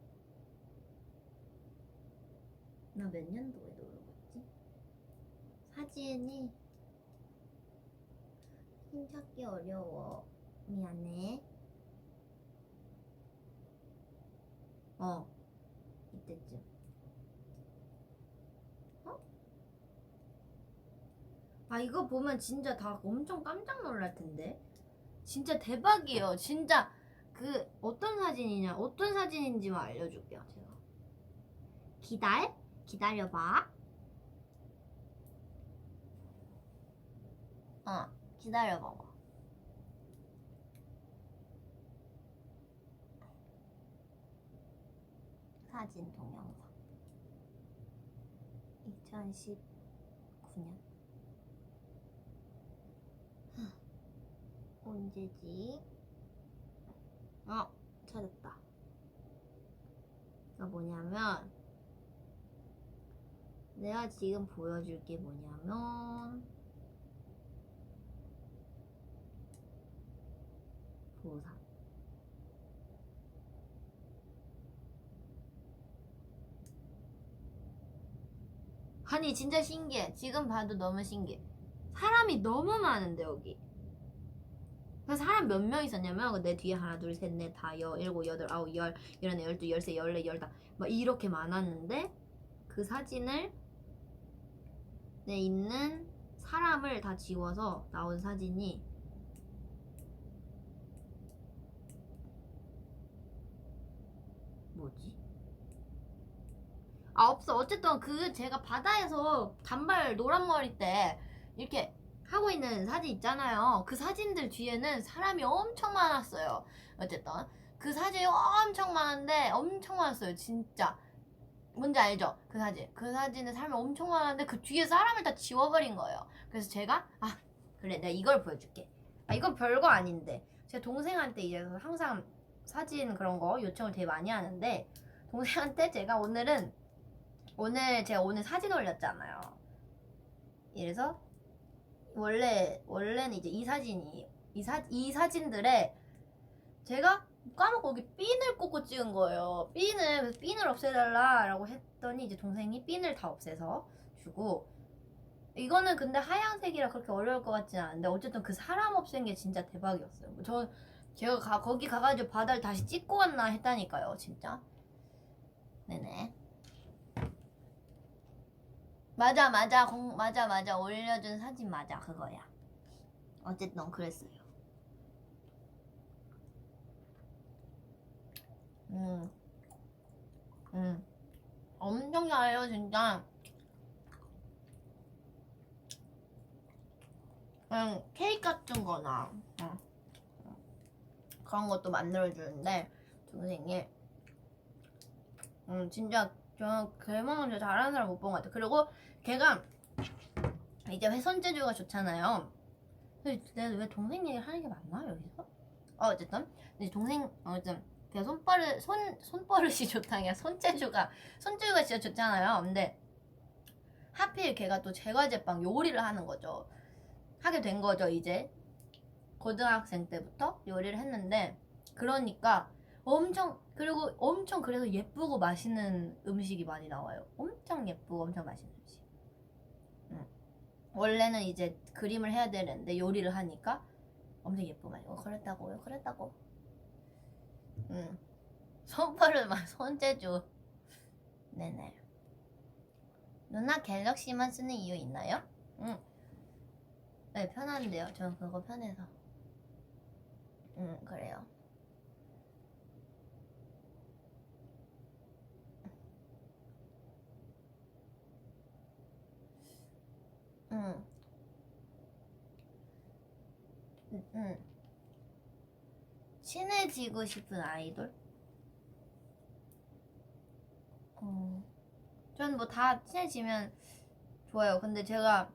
나 몇 년도에 놀러 갔지? 사진 찾기 어려워. 미안해. 이때쯤. 이거 보면 진짜 다 엄청 깜짝 놀랄 텐데. 진짜 대박이에요. 진짜 그 어떤 사진이냐, 어떤 사진인지만 알려줄게요. 제가 기다려봐. 기다려봐봐. 사진 동영상 2019년 언제지? 찾았다. 이거 뭐냐면 내가 지금 보여줄 게 뭐냐면 보상. 아니 진짜 신기해. 지금 봐도 너무 신기해. 사람이 너무 많은데 여기. 그래서 사람 몇 명 있었냐면 내 뒤에 하나 둘 셋 넷 다 일곱 여덟 아홉 열 열하나 열둘 열세 열네 열다 막 이렇게 많았는데 그 사진을 내 있는 사람을 다 지워서 나온 사진이 뭐지? 없어. 어쨌든 그 제가 바다에서 단발 노란 머리 때 이렇게 하고 있는 사진 있잖아요. 그 사진들 뒤에는 사람이 엄청 많았어요. 어쨌든 그 사진이 엄청 많은데 엄청 많았어요. 진짜. 뭔지 알죠? 그 사진. 그 사진에 사람이 엄청 많았는데 그 뒤에 사람을 다 지워버린 거예요. 그래서 제가 그래 내가 이걸 보여줄게. 이건 별거 아닌데 제 동생한테 이제 항상 사진 그런 거 요청을 되게 많이 하는데 동생한테 제가 제가 오늘 사진 올렸잖아요. 이래서 원래는 이제 이 사진들에 제가 까먹고 여기 핀을 꽂고 찍은 거예요. 그래서 핀을 없애달라라고 했더니 이제 동생이 핀을 다 없애서 주고 이거는 근데 하얀색이라 그렇게 어려울 것 같진 않은데 어쨌든 그 사람 없앤 게 진짜 대박이었어요. 제가 거기 가가지고 바다를 다시 찍고 왔나 했다니까요. 진짜. 네네. 맞아. 올려준 사진 맞아. 그거야. 어쨌든 그랬어요. 엄청 잘해요, 진짜. 케이크 같은 거나, 그런 것도 만들어주는데, 동생이. 진짜, 걔만은 진짜 잘하는 사람 못 본 것 같아. 그리고 걔가, 이제 손재주가 좋잖아요. 근데 내가 왜 동생 얘기를 하는 게 맞나, 여기서? 어쨌든. 근데 걔 손버릇이 좋다는 게 손재주가 진짜 좋잖아요. 근데 하필 걔가 또 제과제빵 요리를 하게 된 거죠. 이제 고등학생 때부터 요리를 했는데 그러니까 엄청 그래서 예쁘고 맛있는 음식이 많이 나와요. 엄청 예쁘고 엄청 맛있는 음식. 원래는 이제 그림을 해야 되는데 요리를 하니까 엄청 예쁘고 맛있고 그랬다고. 손버릇 손재주. 네네. 누나 갤럭시만 쓰는 이유 있나요? 네, 편한데요. 저는 그거 편해서. 그래요. 친해지고 싶은 아이돌? 전 뭐 다 친해지면 좋아요. 근데 제가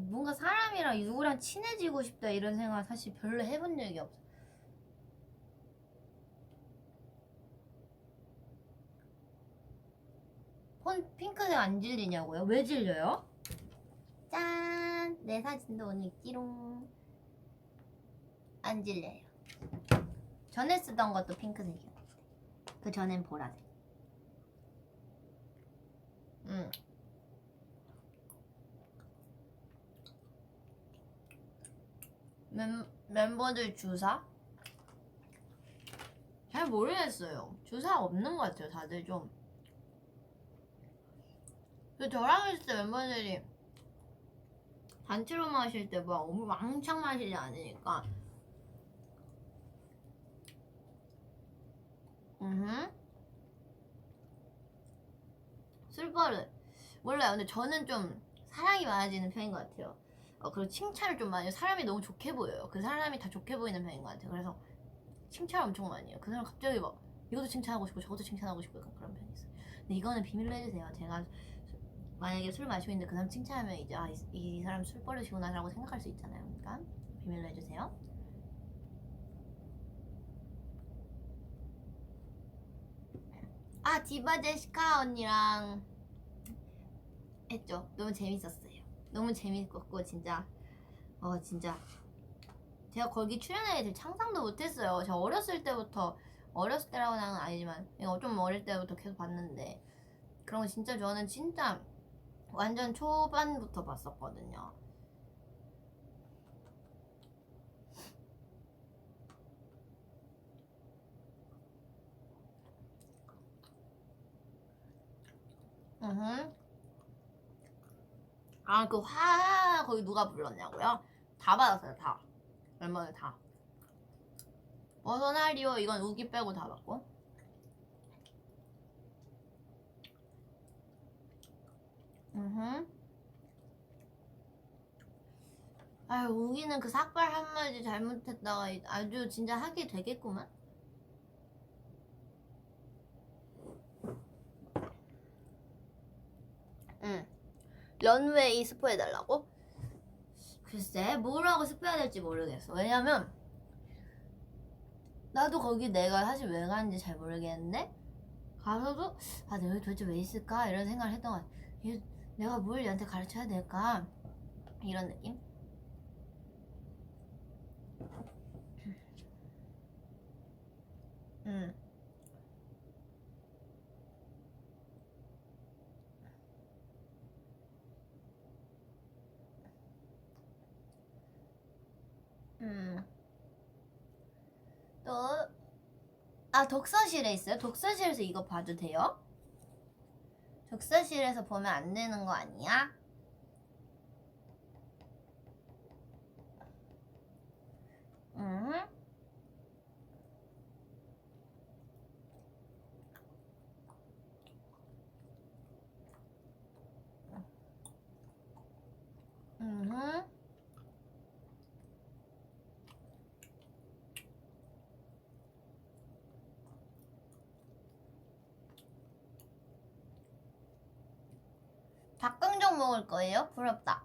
뭔가 사람이랑 누구랑 친해지고 싶다 이런 생각 사실 별로 해본 적이 없어요. 핑크색 안 질리냐고요? 왜 질려요? 짠! 내 사진도 오늘 있지롱. 안 질려요. 전에 쓰던 것도 핑크색이었는데 그 전엔 보라색. 멤버들 주사? 잘 모르겠어요. 주사 없는 것 같아요. 다들 좀. 저랑 있을 때 멤버들이 단체로 마실 때 막 왕창 마시지 않으니까 술버릇 몰라요. 근데 저는 좀 사랑이 많아지는 편인 것 같아요. 그리고 칭찬을 좀 많이 해요. 사람이 너무 좋게 보여요. 그 사람이 다 좋게 보이는 편인 것 같아요. 그래서 칭찬을 엄청 많이 해요. 그 사람 갑자기 막 이것도 칭찬하고 싶고 저것도 칭찬하고 싶고 약간 그런 편이 있어요. 근데 이거는 비밀로 해주세요. 제가 만약에 술 마시고 있는데 그 사람 칭찬하면 이제 이 사람 술버릇이구나 라고 생각할 수 있잖아요. 그러니까 비밀로 해주세요. 디바 제시카 언니랑 했죠. 너무 재밌었어요. 너무 재밌었고 진짜 진짜 제가 거기 출연하게 될 상상도 못했어요. 제가 어렸을 때라고는 아니지만 좀 어릴 때부터 계속 봤는데 그런 거 진짜 저는 진짜 완전 초반부터 봤었거든요. 그 화 거기 누가 불렀냐고요? 다 받았어요. 다 멤버들 다. 버서나리오 이건 우기 빼고 다 받고. 아유 우기는 그 삭발 한마디 잘못했다가 아주 진짜 하게 되겠구만. 런웨이 스포해달라고? 글쎄 뭐라고 스포해야 될지 모르겠어. 왜냐면 나도 거기 내가 사실 왜 가는지 잘 모르겠는데 가서도 내가 도대체 왜 있을까 이런 생각을 했던 것 같아. 내가 뭘 얘한테 가르쳐야 될까 이런 느낌? 또 독서실에 있어요? 독서실에서 이거 봐도 돼요? 독서실에서 보면 안 되는 거 아니야? 닭강정 먹을 거예요? 부럽다.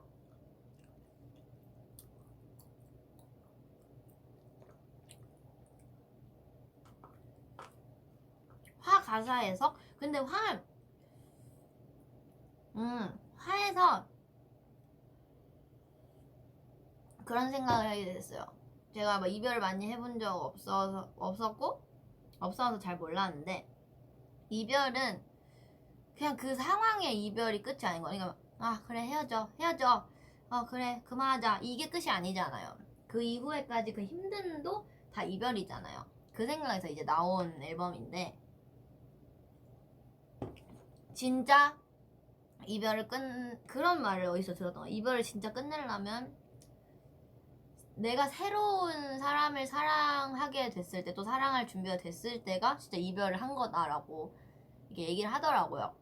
화 가사에서? 근데 화에서 그런 생각을 하게 됐어요. 제가 뭐 이별을 많이 해본 적 없어서 잘 몰랐는데 이별은 그냥 그 상황의 이별이 끝이 아닌 거야. 그러니까 그래 헤어져 그래 그만하자 이게 끝이 아니잖아요. 그 이후에까지 그 힘듦도 다 이별이잖아요. 그 생각에서 이제 나온 앨범인데 진짜 그런 말을 어디서 들었던 거야. 이별을 진짜 끝내려면 내가 새로운 사람을 사랑하게 됐을 때 또 사랑할 준비가 됐을 때가 진짜 이별을 한 거다라고 이렇게 얘기를 하더라고요.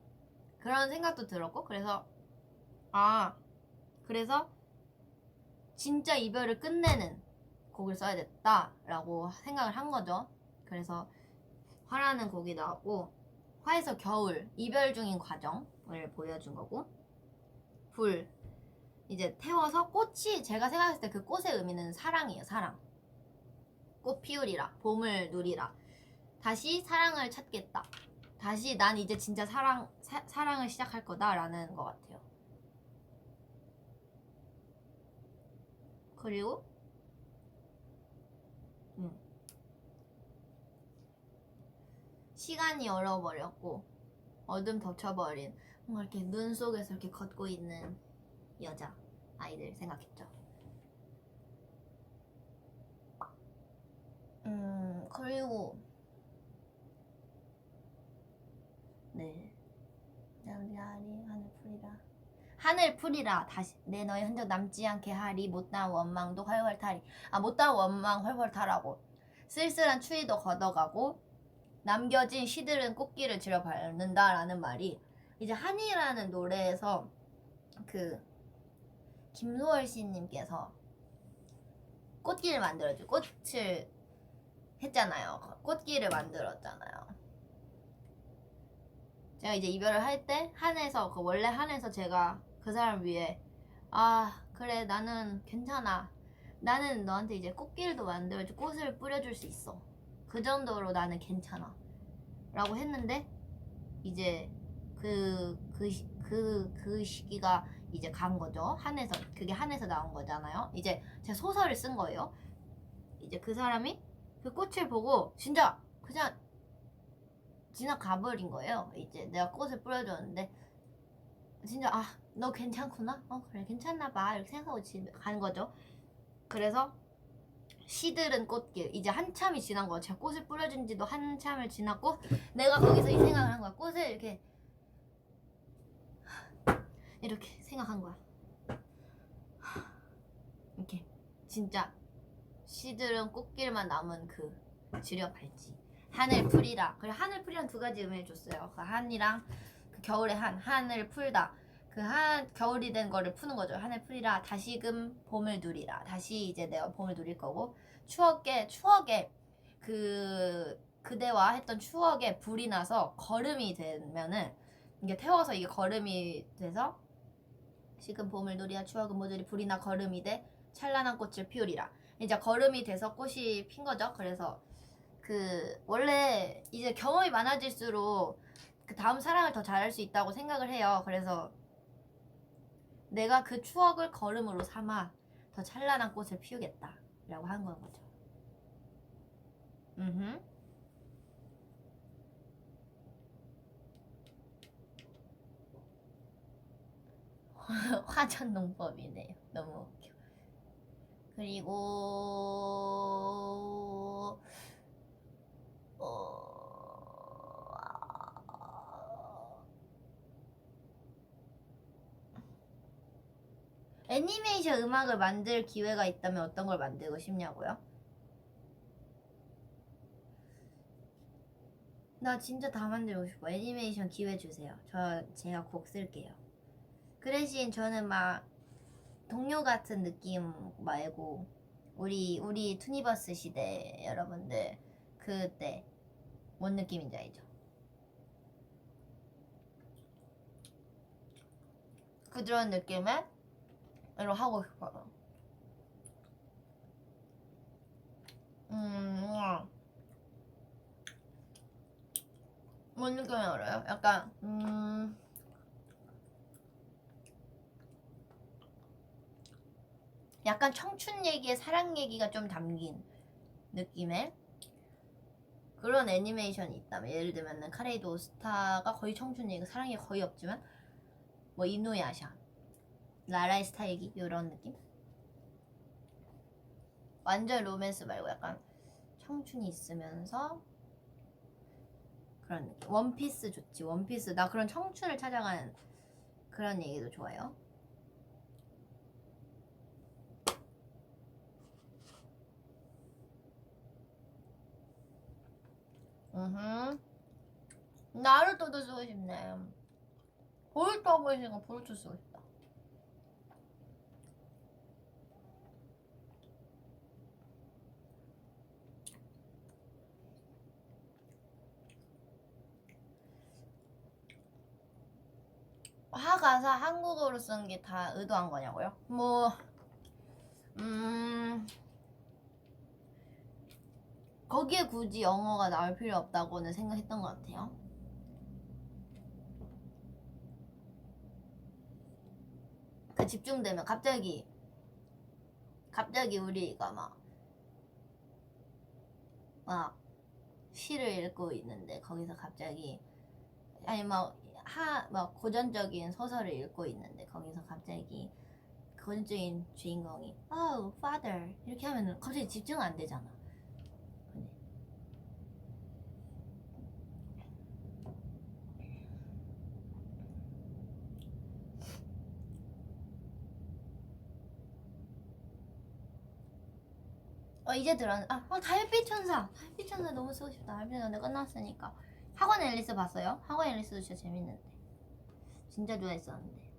그런 생각도 들었고 그래서 진짜 이별을 끝내는 곡을 써야겠다라고 생각을 한 거죠. 그래서 화라는 곡이 나왔고 화에서 겨울 이별 중인 과정을 보여준 거고 불 이제 태워서 꽃이 제가 생각했을 때 그 꽃의 의미는 사랑이에요. 사랑. 꽃 피우리라 봄을 누리라 다시 사랑을 찾겠다. 다시 난 이제 진짜 사랑을 시작할 거다라는 것 같아요. 그리고 시간이 얼어버렸고 어둠 덮쳐버린 뭔가 이렇게 눈 속에서 이렇게 걷고 있는 여자 아이들 생각했죠. 그리고 네 하늘 풀이라 다시 내 너의 흔적 남지 않게 하리 못다한 원망도 활활 타리 못다한 원망 활활 타라고 쓸쓸한 추위도 걷어가고 남겨진 시들은 꽃길을 지려 밟는다라는 말이 이제 한이라는 노래에서 그 김소월 씨님께서 꽃길을 만들어줘 꽃을 했잖아요. 꽃길을 만들었잖아요. 제가 이제 이별을 할 때 한에서 그 원래 한에서 제가 그 사람을 위해 아 그래 나는 괜찮아. 나는 너한테 이제 꽃길도 만들어줘 꽃을 뿌려줄 수 있어. 그 정도로 나는 괜찮아. 라고 했는데 이제 그 시기가 이제 간 거죠. 한에서 그게 한에서 나온 거잖아요. 이제 제가 소설을 쓴 거예요. 이제 그 사람이 그 꽃을 보고 진짜 그냥 지나가 버린 거예요. 이제 내가 꽃을 뿌려줬는데 진짜 아 너 괜찮구나? 그래 괜찮나 봐 이렇게 생각하고 집에 가는 거죠. 그래서 시들은 꽃길 이제 한참이 지난 거야. 제가 꽃을 뿌려준 지도 한참을 지났고 내가 거기서 이 생각을 한 거야. 꽃을 이렇게 생각한 거야. 이렇게 진짜 시들은 꽃길만 남은 그 지려 발지 하늘 풀이라. 그래 하늘 풀이란 두 가지 의미를 줬어요. 그 한이랑 그 겨울의 한을 풀다. 그 겨울이 된 거를 푸는 거죠. 하늘 풀이라 다시금 봄을 누리라. 다시 이제 내가 봄을 누릴 거고 추억에 그대와 했던 추억에 불이 나서 거름이 되면은 이게 태워서 이게 거름이 돼서 지금 봄을 누리야 추억은 모조리 불이 나 거름이 돼 찬란한 꽃을 피우리라. 이제 거름이 돼서 꽃이 핀 거죠. 그래서 원래 이제 경험이 많아질수록 그 다음 사랑을 더 잘할 수 있다고 생각을 해요. 그래서 내가 그 추억을 걸음으로 삼아 더 찬란한 꽃을 피우겠다 라고 한 건 거죠. 화전농법이네요. 너무 웃겨. 그리고 애니메이션 음악을 만들 기회가 있다면 어떤 걸 만들고 싶냐고요? 나 진짜 다 만들고 싶어. 애니메이션 기회 주세요. 제가 곡 쓸게요. 그 대신 저는 막 동료 같은 느낌 말고 우리 투니버스 시대 여러분들 그때 뭔 느낌인지 알죠? 그런 느낌을 하고 싶어요. 뭔 느낌이 알아요? 약간 약간 청춘 얘기에 사랑 얘기가 좀 담긴 느낌의 그런 애니메이션이 있다면 예를 들면 카레이도 스타가 거의 청춘 얘기 사랑이 거의 없지만 뭐 이누야샤 나라의 스타 얘기 이런 느낌? 완전 로맨스 말고 약간 청춘이 있으면서 그런 느낌. 원피스 좋지. 원피스 나 그런 청춘을 찾아가는 그런 얘기도 좋아요. 나루토도 쓰고 싶네. 보루토 하고 있으니까 보루토 쓰고 싶다. 화가사 한국어로 쓴 게 다 의도한 거냐고요? 거기에 굳이 영어가 나올 필요 없다고는 생각했던 것 같아요. 그 집중되면 갑자기 우리가 막 시를 읽고 있는데 거기서 갑자기 아니 막 고전적인 소설을 읽고 있는데 거기서 갑자기 고전적인 주인공이 Oh, father 이렇게 하면 갑자기 집중 안 되잖아. 이제 달빛 천사. 달빛 천사 너무 쓰고 싶다. 달빛 천사 끝났으니까. 학원 앨리스 봤어요? 학원 앨리스도 진짜 재밌는데. 진짜 좋아했었는데.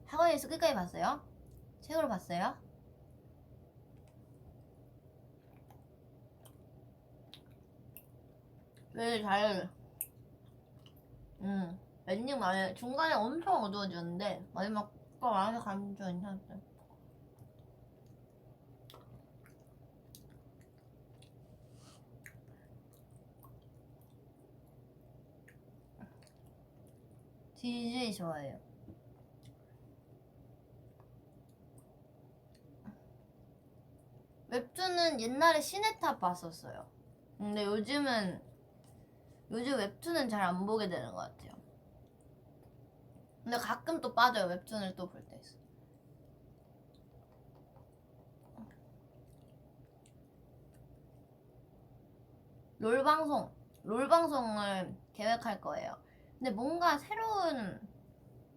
학원 앨리스 끝까지 봤어요? 책으로 봤어요? 왜 엔딩 말에 중간에 엄청 어두워졌는데 마지막 거 안에서 가면 좀 괜찮았어요. DJ 좋아해요. 웹툰은 옛날에 시네탑 봤었어요. 근데 요즘 웹툰은 잘 안 보게 되는 것 같아요. 근데 가끔 또 빠져요. 웹툰을 또 볼 때 있어. 롤 방송을 계획할 거예요. 근데 뭔가 새로운,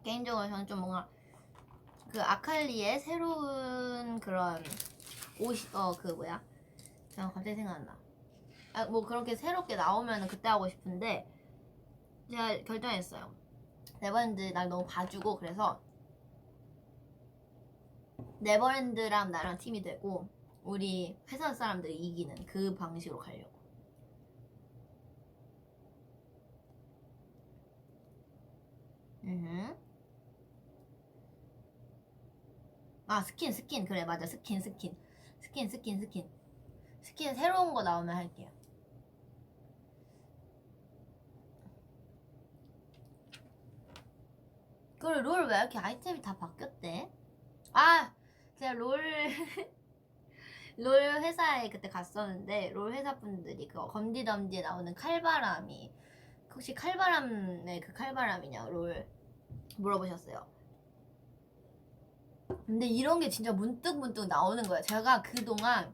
개인적으로 저는 좀 뭔가 그 아칼리의 새로운 그런 그냥 갑자기 생각나. 뭐 그렇게 새롭게 나오면 그때 하고 싶은데 제가 결정했어요. 네버랜드 날 너무 봐주고, 그래서 네버랜드랑 나랑 팀이 되고 우리 회사 사람들이 이기는 그 방식으로 가려고. 스킨 그래, 맞아. 스킨 새로운 거 나오면 할게요. 그리고 롤 왜 이렇게 아이템이 다 바뀌었대? 제가 롤 회사에 그때 갔었는데, 롤 회사 분들이 그거 검디덤디에 나오는 칼바람이, 혹시 칼바람의 그 칼바람이냐 롤 물어보셨어요. 근데 이런 게 진짜 문득 나오는 거예요. 제가 그동안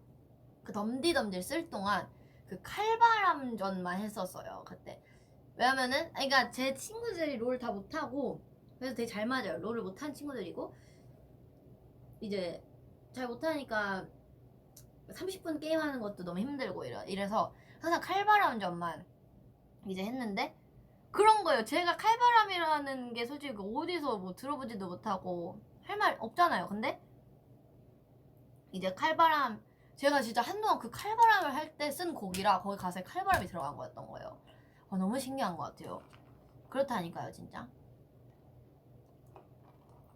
그 덤디덤디를 쓸 동안 그 칼바람전만 했었어요, 그때. 왜냐면은, 그러니까 제 친구들이 롤 다 못하고, 그래서 되게 잘 맞아요. 롤을 못한 친구들이고, 이제 잘 못하니까 30분 게임하는 것도 너무 힘들고 이래서 항상 칼바람전만 이제 했는데, 그런 거예요. 제가 칼바람이라는 게 솔직히 어디서 뭐 들어보지도 못하고 할 말 없잖아요. 근데 이제 칼바람, 제가 진짜 한동안 그 칼바람을 할 때 쓴 곡이라 거기 가사에 칼바람이 들어간 거였던 거예요. 너무 신기한 것 같아요. 그렇다니까요, 진짜.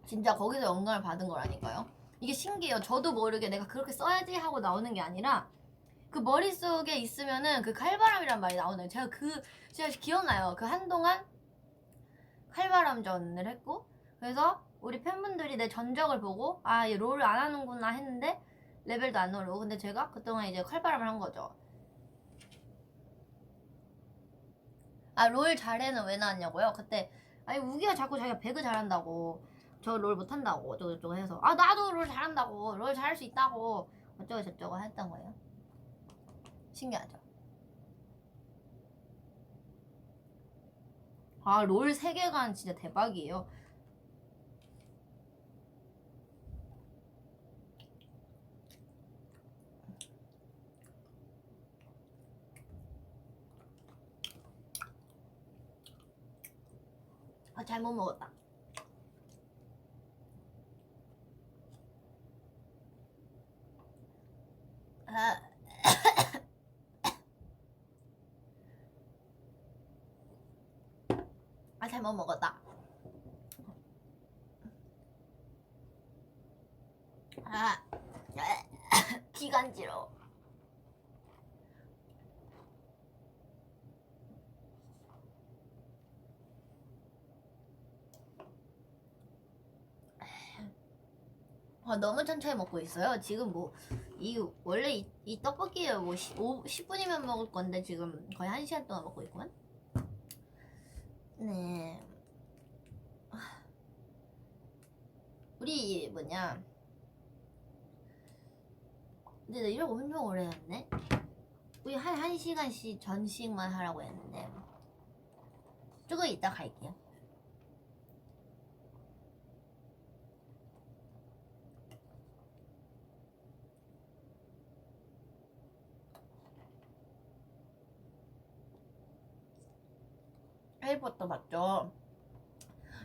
진짜 거기서 영감을 받은 거라니까요. 이게 신기해요. 저도 모르게 내가 그렇게 써야지 하고 나오는 게 아니라 그 머릿속에 있으면은 그 칼바람이란 말이 나오네요. 제가 기억나요. 그 한동안 칼바람전을 했고, 그래서 우리 팬분들이 내 전적을 보고 얘 롤을 안 하는구나 했는데 레벨도 안 오르고, 근데 제가 그동안 이제 칼바람을 한 거죠. 롤 잘해는 왜 나왔냐고요? 그때 우기가 자꾸 자기가 배그 잘한다고, 저 롤 못한다고 어쩌고저쩌고 해서 나도 롤 잘한다고, 롤 잘할 수 있다고 어쩌고 저쩌고 했던 거예요. 신기하죠? 롤 세계관 진짜 대박이에요. 잘못 먹었다. 잘못 먹었다. 기간지러워. 너무 천천히 먹고 있어요. 지금 원래 이 떡볶이에 10분이면 먹을 건데 지금 거의 1시간 동안 먹고 있구만. 네. 우리 근데 나 이러고 엄청 오래 했네. 우리 1시간씩 전식만 하라고 했는데 조금 이따 갈게요. 해리포터 봤죠?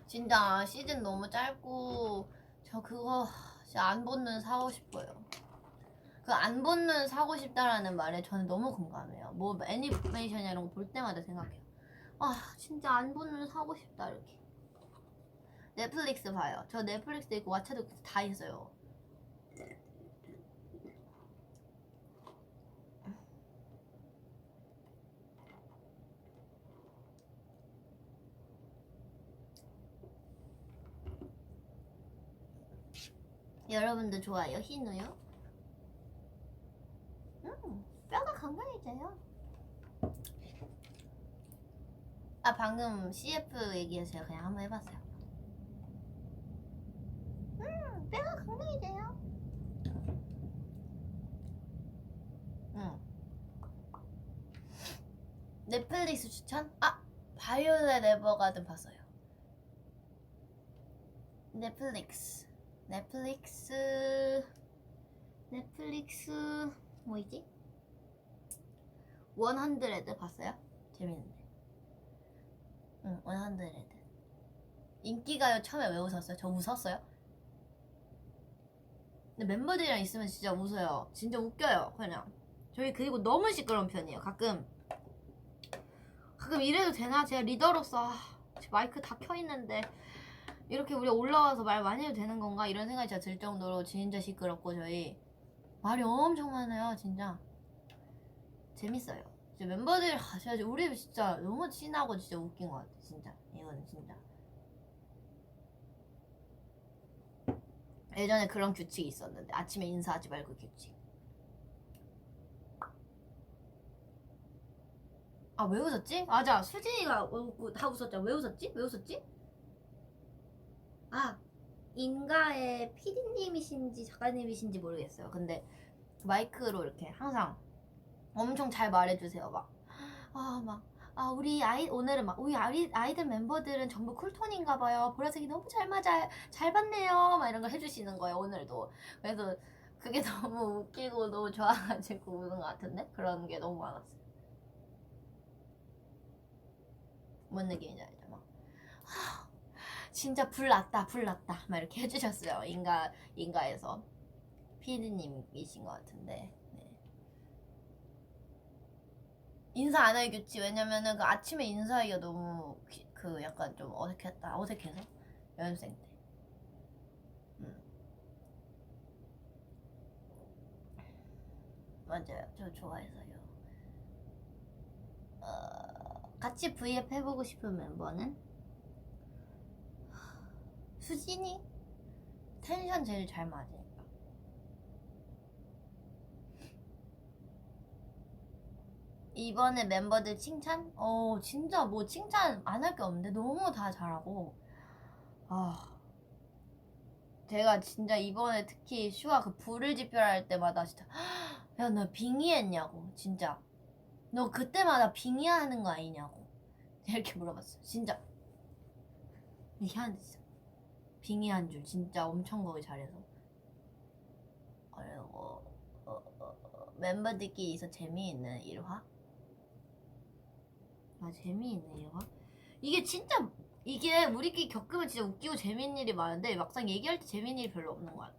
진짜 시즌 너무 짧고 저 그거 진짜 안 본 눈 사고 싶어요. 그 안 본 눈 사고 싶다라는 말에 저는 너무 공감해요. 뭐 애니메이션이나 이런 거 볼 때마다 생각해요. 아 진짜 안 본 눈 사고 싶다 이렇게. 넷플릭스 봐요. 저 넷플릭스 있고 왓챠도 다 있어요. 여러분도 좋아요? 흰우유? 뼈가 건강해져요. 아 방금 CF 얘기해서 제가 그냥 한번 해봤어요. 뼈가 건강해져요. 넷플릭스 추천? 아 바이올렛 에버가든 봤어요. 넷플릭스 뭐이지? 100 봤어요? 재밌는데. 100. 인기가요 처음에 왜 웃었어요? 저 웃었어요? 근데 멤버들이랑 있으면 진짜 웃어요. 진짜 웃겨요. 그냥 저희 그리고 너무 시끄러운 편이에요. 가끔 이래도 되나? 제가 리더로서 마이크 다 켜있는데 이렇게 우리 올라와서 말 많이 해도 되는 건가? 이런 생각이 진짜 들 정도로 진짜 시끄럽고 저희 말이 엄청 많아요. 진짜 재밌어요. 진짜 멤버들 진짜 우리 진짜 너무 친하고 진짜 웃긴 것 같아. 진짜 이거는 진짜 예전에 그런 규칙이 있었는데 아침에 인사하지 말고 규칙. 아 왜 웃었지? 맞아 수진이가 웃고 다 웃었잖아. 왜 웃었지? 아 인가의 PD님이신지 작가님이신지 모르겠어요. 근데 마이크로 이렇게 항상 엄청 잘 말해주세요. 우리 오늘은 우리 아이들 멤버들은 전부 쿨톤인가 봐요. 보라색이 너무 잘 맞아요. 잘 봤네요. 막 이런 걸 해주시는 거예요. 오늘도. 그래서 그게 너무 웃기고 너무 좋아가지고 우는 것 같은데 그런 게 너무 많았어요. 뭔 느낌인지 알죠? 진짜 불 났다 막 이렇게 해주셨어요. 인가에서 피디님이신 것 같은데. 네. 인사 안 하기 규칙. 왜냐면은 그 아침에 인사하기가 너무 그 약간 좀 어색해서 연습생 때. 맞아요. 저 좋아해서요. 같이 V앱 해보고 싶은 멤버는? 수진이? 텐션 제일 잘 맞으니까. 이번에 멤버들 칭찬? 진짜 뭐 칭찬 안 할 게 없는데 너무 다 잘하고. 제가 진짜 이번에 특히 슈아 그 불을 지펴할 때마다 진짜 야 너 빙의했냐고 진짜 너 그때마다 빙의하는 거 아니냐고 이렇게 물어봤어요. 진짜 희한해 진짜. 빙의한 줄 진짜 엄청 거기 잘해서. 그리고 멤버들끼리 있어 재미있는 일화? 재미있는 일화? 이게 우리끼리 겪으면 진짜 웃기고 재미있는 일이 많은데 막상 얘기할 때 재미있는 일이 별로 없는 것 같아요.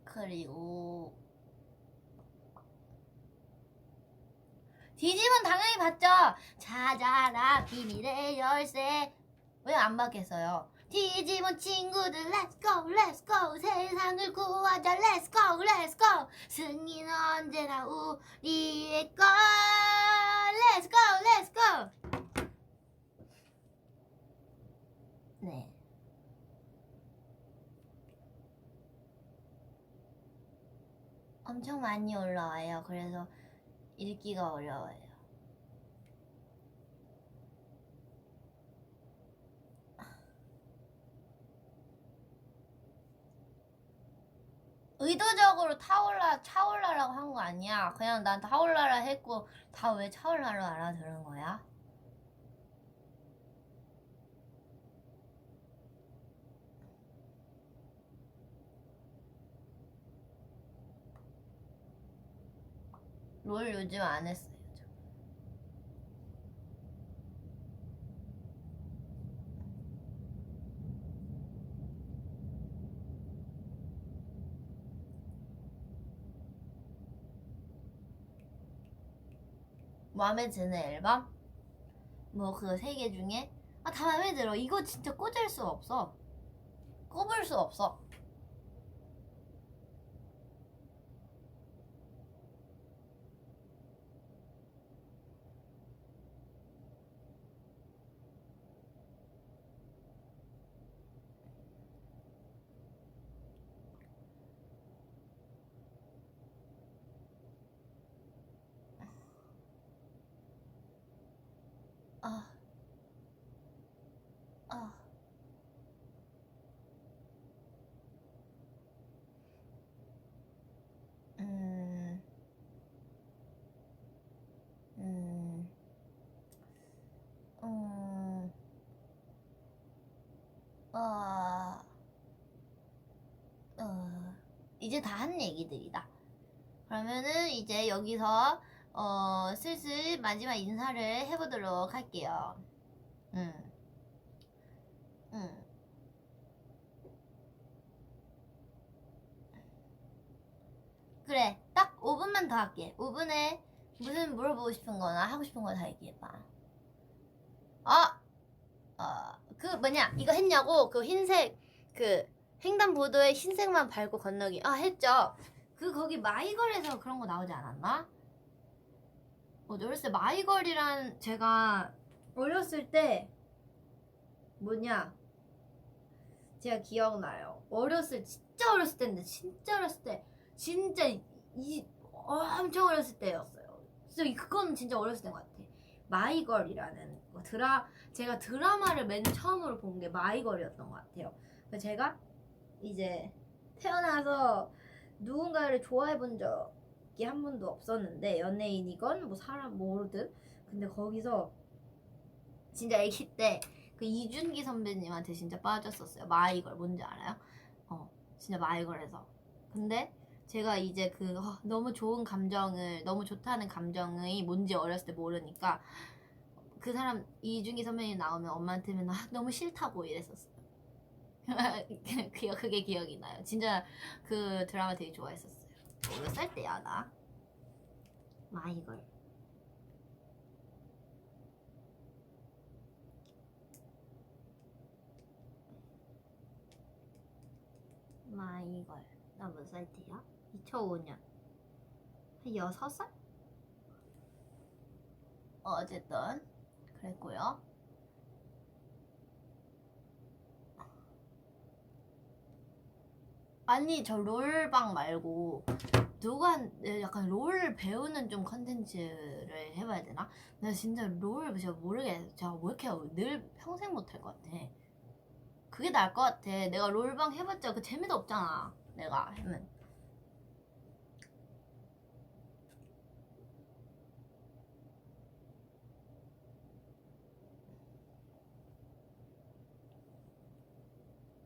그리고 디지몬 당연히 봤죠. 찾아라 비밀의 열쇠. 왜 안 받겠어요? 디지몬 친구들 렛츠고 세상을 구하자 렛츠고 승리는 언제나 우리의 것 렛츠고 네 엄청 많이 올라와요. 그래서 읽기가 어려워요. 의도적으로 차올라라고 한 거 아니야. 그냥 난 타올라라 했고 다 왜 차올라로 알아들은 거야? 롤 요즘 안 했어요. 마음에 드는 앨범? 뭐 그 세 개 중에? 아, 다 마음에 들어. 이거 진짜 꽂을 수 없어. 꼽을 수 없어. 아, 아. 음, 음, 음, 아, 이제 다 한 얘기들이다. 그러면은 이제 여기서 슬슬 마지막 인사를 해보도록 할게요. 음, 음. 그래, 딱 5분만 더 할게. 5분에 무슨 물어보고 싶은 거나 하고 싶은 거 다 얘기해봐. 아, 그 뭐냐, 이거 했냐고? 그 흰색, 그 횡단보도에 흰색만 밟고 건너기. 아, 했죠. 그 거기 마이걸에서 그런 거 나오지 않았나? 어렸을 때 마이걸이란 제가 어렸을 때 뭐냐, 제가 기억나요. 진짜 어렸을 때인데, 진짜 어렸을 때, 진짜 엄청 어렸을 때였어요. 진짜 그거는 진짜 어렸을 때인 것 같아. 마이걸이라는 거 제가 드라마를 맨 처음으로 본 게 마이걸이었던 것 같아요. 그래서 제가 이제 태어나서 누군가를 좋아해 본 적이 한 번도 없었는데, 연예인이건 뭐 사람 뭐든, 근데 거기서 진짜 애기 때 그 이준기 선배님한테 진짜 빠졌었어요. 마이걸 뭔지 알아요? 진짜 마이걸에서. 근데 제가 이제 너무 좋은 감정을, 너무 좋다는 감정이 뭔지 어렸을 때 모르니까 그 사람 이준기 선배님 나오면 엄마한테는 너무 싫다고 이랬었어요. 그게 기억이 나요. 진짜 그 드라마 되게 좋아했었어요. 몇 살 때야 나? 마이걸. 마이걸. 나 몇 살 때야? 2005년. 한 6살? 어쨌든 그랬고요. 아니, 저 롤방 말고 약간 롤 배우는 좀 컨텐츠를 해봐야 되나? 나 진짜 롤 제가 모르겠어. 제가 왜 이렇게 늘 평생 못할 것 같아. 그게 나을 것 같아. 내가 롤방 해봤자 그 재미도 없잖아. 내가 하면.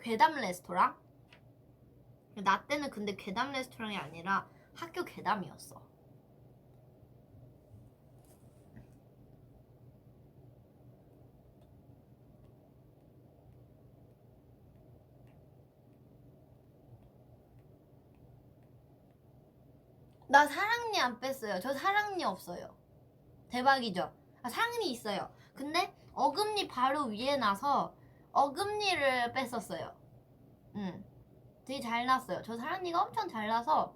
괴담 레스토랑? 나 때는 근데 괴담 레스토랑이 아니라 학교 괴담이었어. 나 사랑니 안 뺐어요. 저 사랑니 없어요. 대박이죠? 사랑니 있어요. 근데 어금니 바로 위에 나서 어금니를 뺐었어요. 되게 잘 났어요. 저 사랑니가 엄청 잘 나서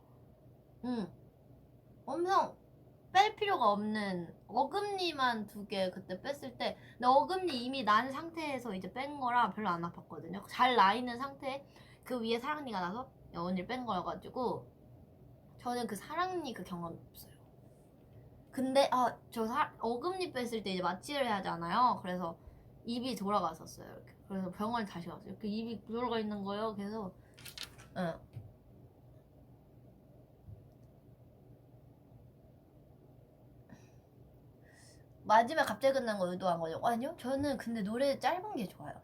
엄청 뺄 필요가 없는 어금니만 2개 그때 뺐을 때, 근데 어금니 이미 난 상태에서 이제 뺀 거라 별로 안 아팠거든요. 잘 나 있는 상태 그 위에 사랑니가 나서 언니 뺀 거여가지고 저는 그 사랑니 그 경험이 없어요. 근데 어금니 뺐을 때 이제 마취를 해야 하잖아요. 그래서 입이 돌아갔었어요. 이렇게. 그래서 병원 다시 갔어요. 이렇게 입이 돌아가 있는 거예요. 그래서 응. 마지막에 갑자기 끝난 거 의도한 거죠? 아니요. 저는 근데 노래 짧은 게 좋아요.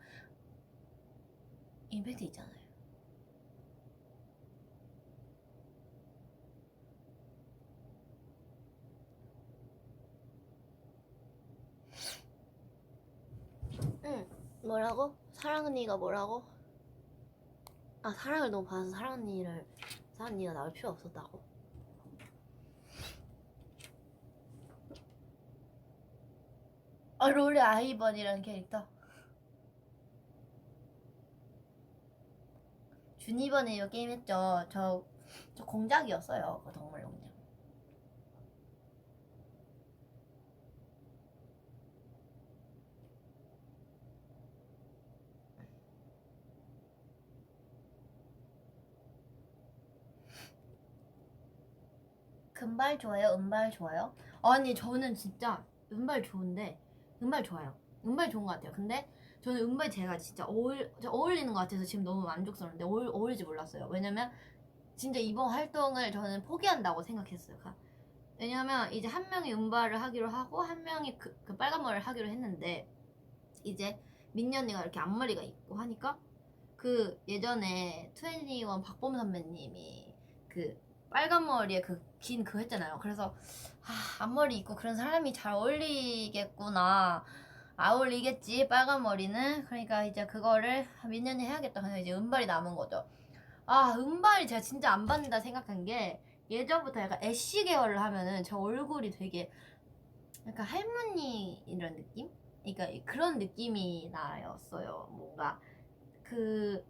임팩트 있잖아요. 응. 뭐라고? 사랑 언니가 뭐라고? 아, 사랑을 너무 받아서 사랑 언니가 나올 필요 없었다고. 롤의 아이번이라는 캐릭터. 주니번에 이거 게임 했죠. 저 공작이었어요. 그 동물 공작. 금발 좋아요? 은발 좋아요? 아니 저는 진짜 은발 좋은데 은발 좋아요. 은발 좋은 것 같아요. 근데 저는 은발 제가 진짜 어울리는 것 같아서 지금 너무 만족스러운데 어울릴지 몰랐어요. 왜냐면 진짜 이번 활동을 저는 포기한다고 생각했어요. 왜냐면 이제 한 명이 은발을 하기로 하고 한 명이 그 빨간 머리를 하기로 했는데 이제 민니 언니가 이렇게 앞머리가 있고 하니까 그 예전에 21 박범 선배님이 그 빨간 머리에 그 긴 그거 했잖아요. 그래서 앞머리 있고 그런 사람이 잘 어울리겠구나. 어울리겠지 빨간 머리는. 그러니까 이제 그거를 민니 언니 해야겠다. 그래서 이제 은발이 남은 거죠. 은발이 제가 진짜 안 받는다 생각한 게 예전부터 약간 애쉬 계열을 하면은 저 얼굴이 되게 약간 할머니 이런 느낌? 그러니까 그런 느낌이 나였어요. 뭔가 그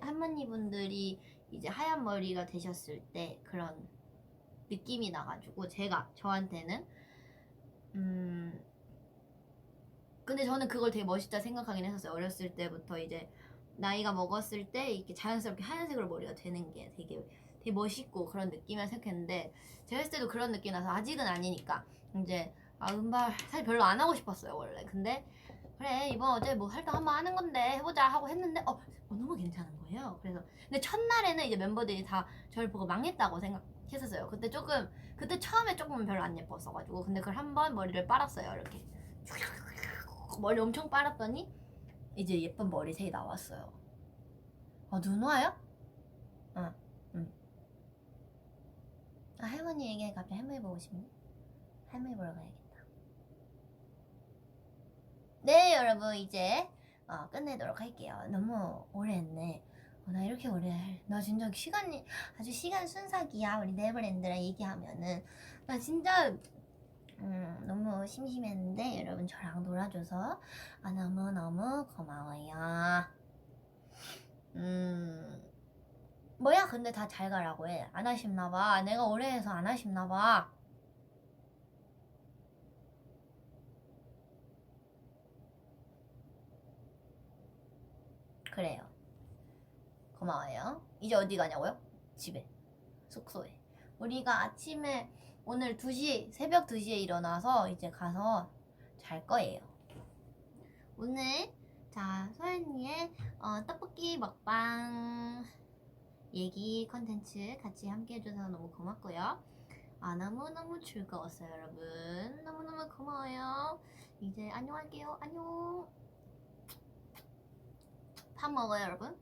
할머니분들이 이제 하얀 머리가 되셨을 때 그런 느낌이 나가지고 저한테는 근데 저는 그걸 되게 멋있다 생각하긴 했었어요. 어렸을 때부터 이제 나이가 먹었을 때 이렇게 자연스럽게 하얀색으로 머리가 되는 게 되게 멋있고 그런 느낌이라 생각했는데 제가 했을 때도 그런 느낌이 나서 아직은 아니니까 이제 은발 사실 별로 안 하고 싶었어요 원래. 근데 그래 이번 어제 뭐 활동 한번 하는 건데 해보자 하고 했는데 너무 괜찮은 거예요. 그래서 근데 첫날에는 이제 멤버들이 다 저를 보고 망했다고 생각했었어요. 그때 처음에 조금 별로 안 예뻤어가지고 근데 그걸 한번 머리를 빨았어요. 이렇게 머리 엄청 빨았더니 이제 예쁜 머리색이 나왔어요. 눈 와요? 응. 할머니 얘기하니까 갑자기 할머니 보고 싶네. 할머니 보러 가야겠다. 네 여러분 이제 끝내도록 할게요. 너무 오래 했네. 나 이렇게 나 진짜 아주 시간 순삭이야. 우리 네버랜드랑 얘기하면은 나 진짜 너무 심심했는데 여러분 저랑 놀아줘서 너무너무 고마워요. 뭐야 근데 다 잘 가라고 해. 안 하십나봐. 내가 오래 해서 안 하십나봐. 그래요. 고마워요. 이제 어디 가냐고요? 집에. 숙소에. 우리가 아침에 오늘 새벽 2시에 일어나서 이제 가서 잘 거예요. 오늘 소연이의 떡볶이 먹방 얘기 컨텐츠 같이 함께 해줘서 너무 고맙고요. 너무너무 즐거웠어요 여러분. 너무너무 고마워요. 이제 안녕할게요. 안녕. 밥 먹어요 여러분.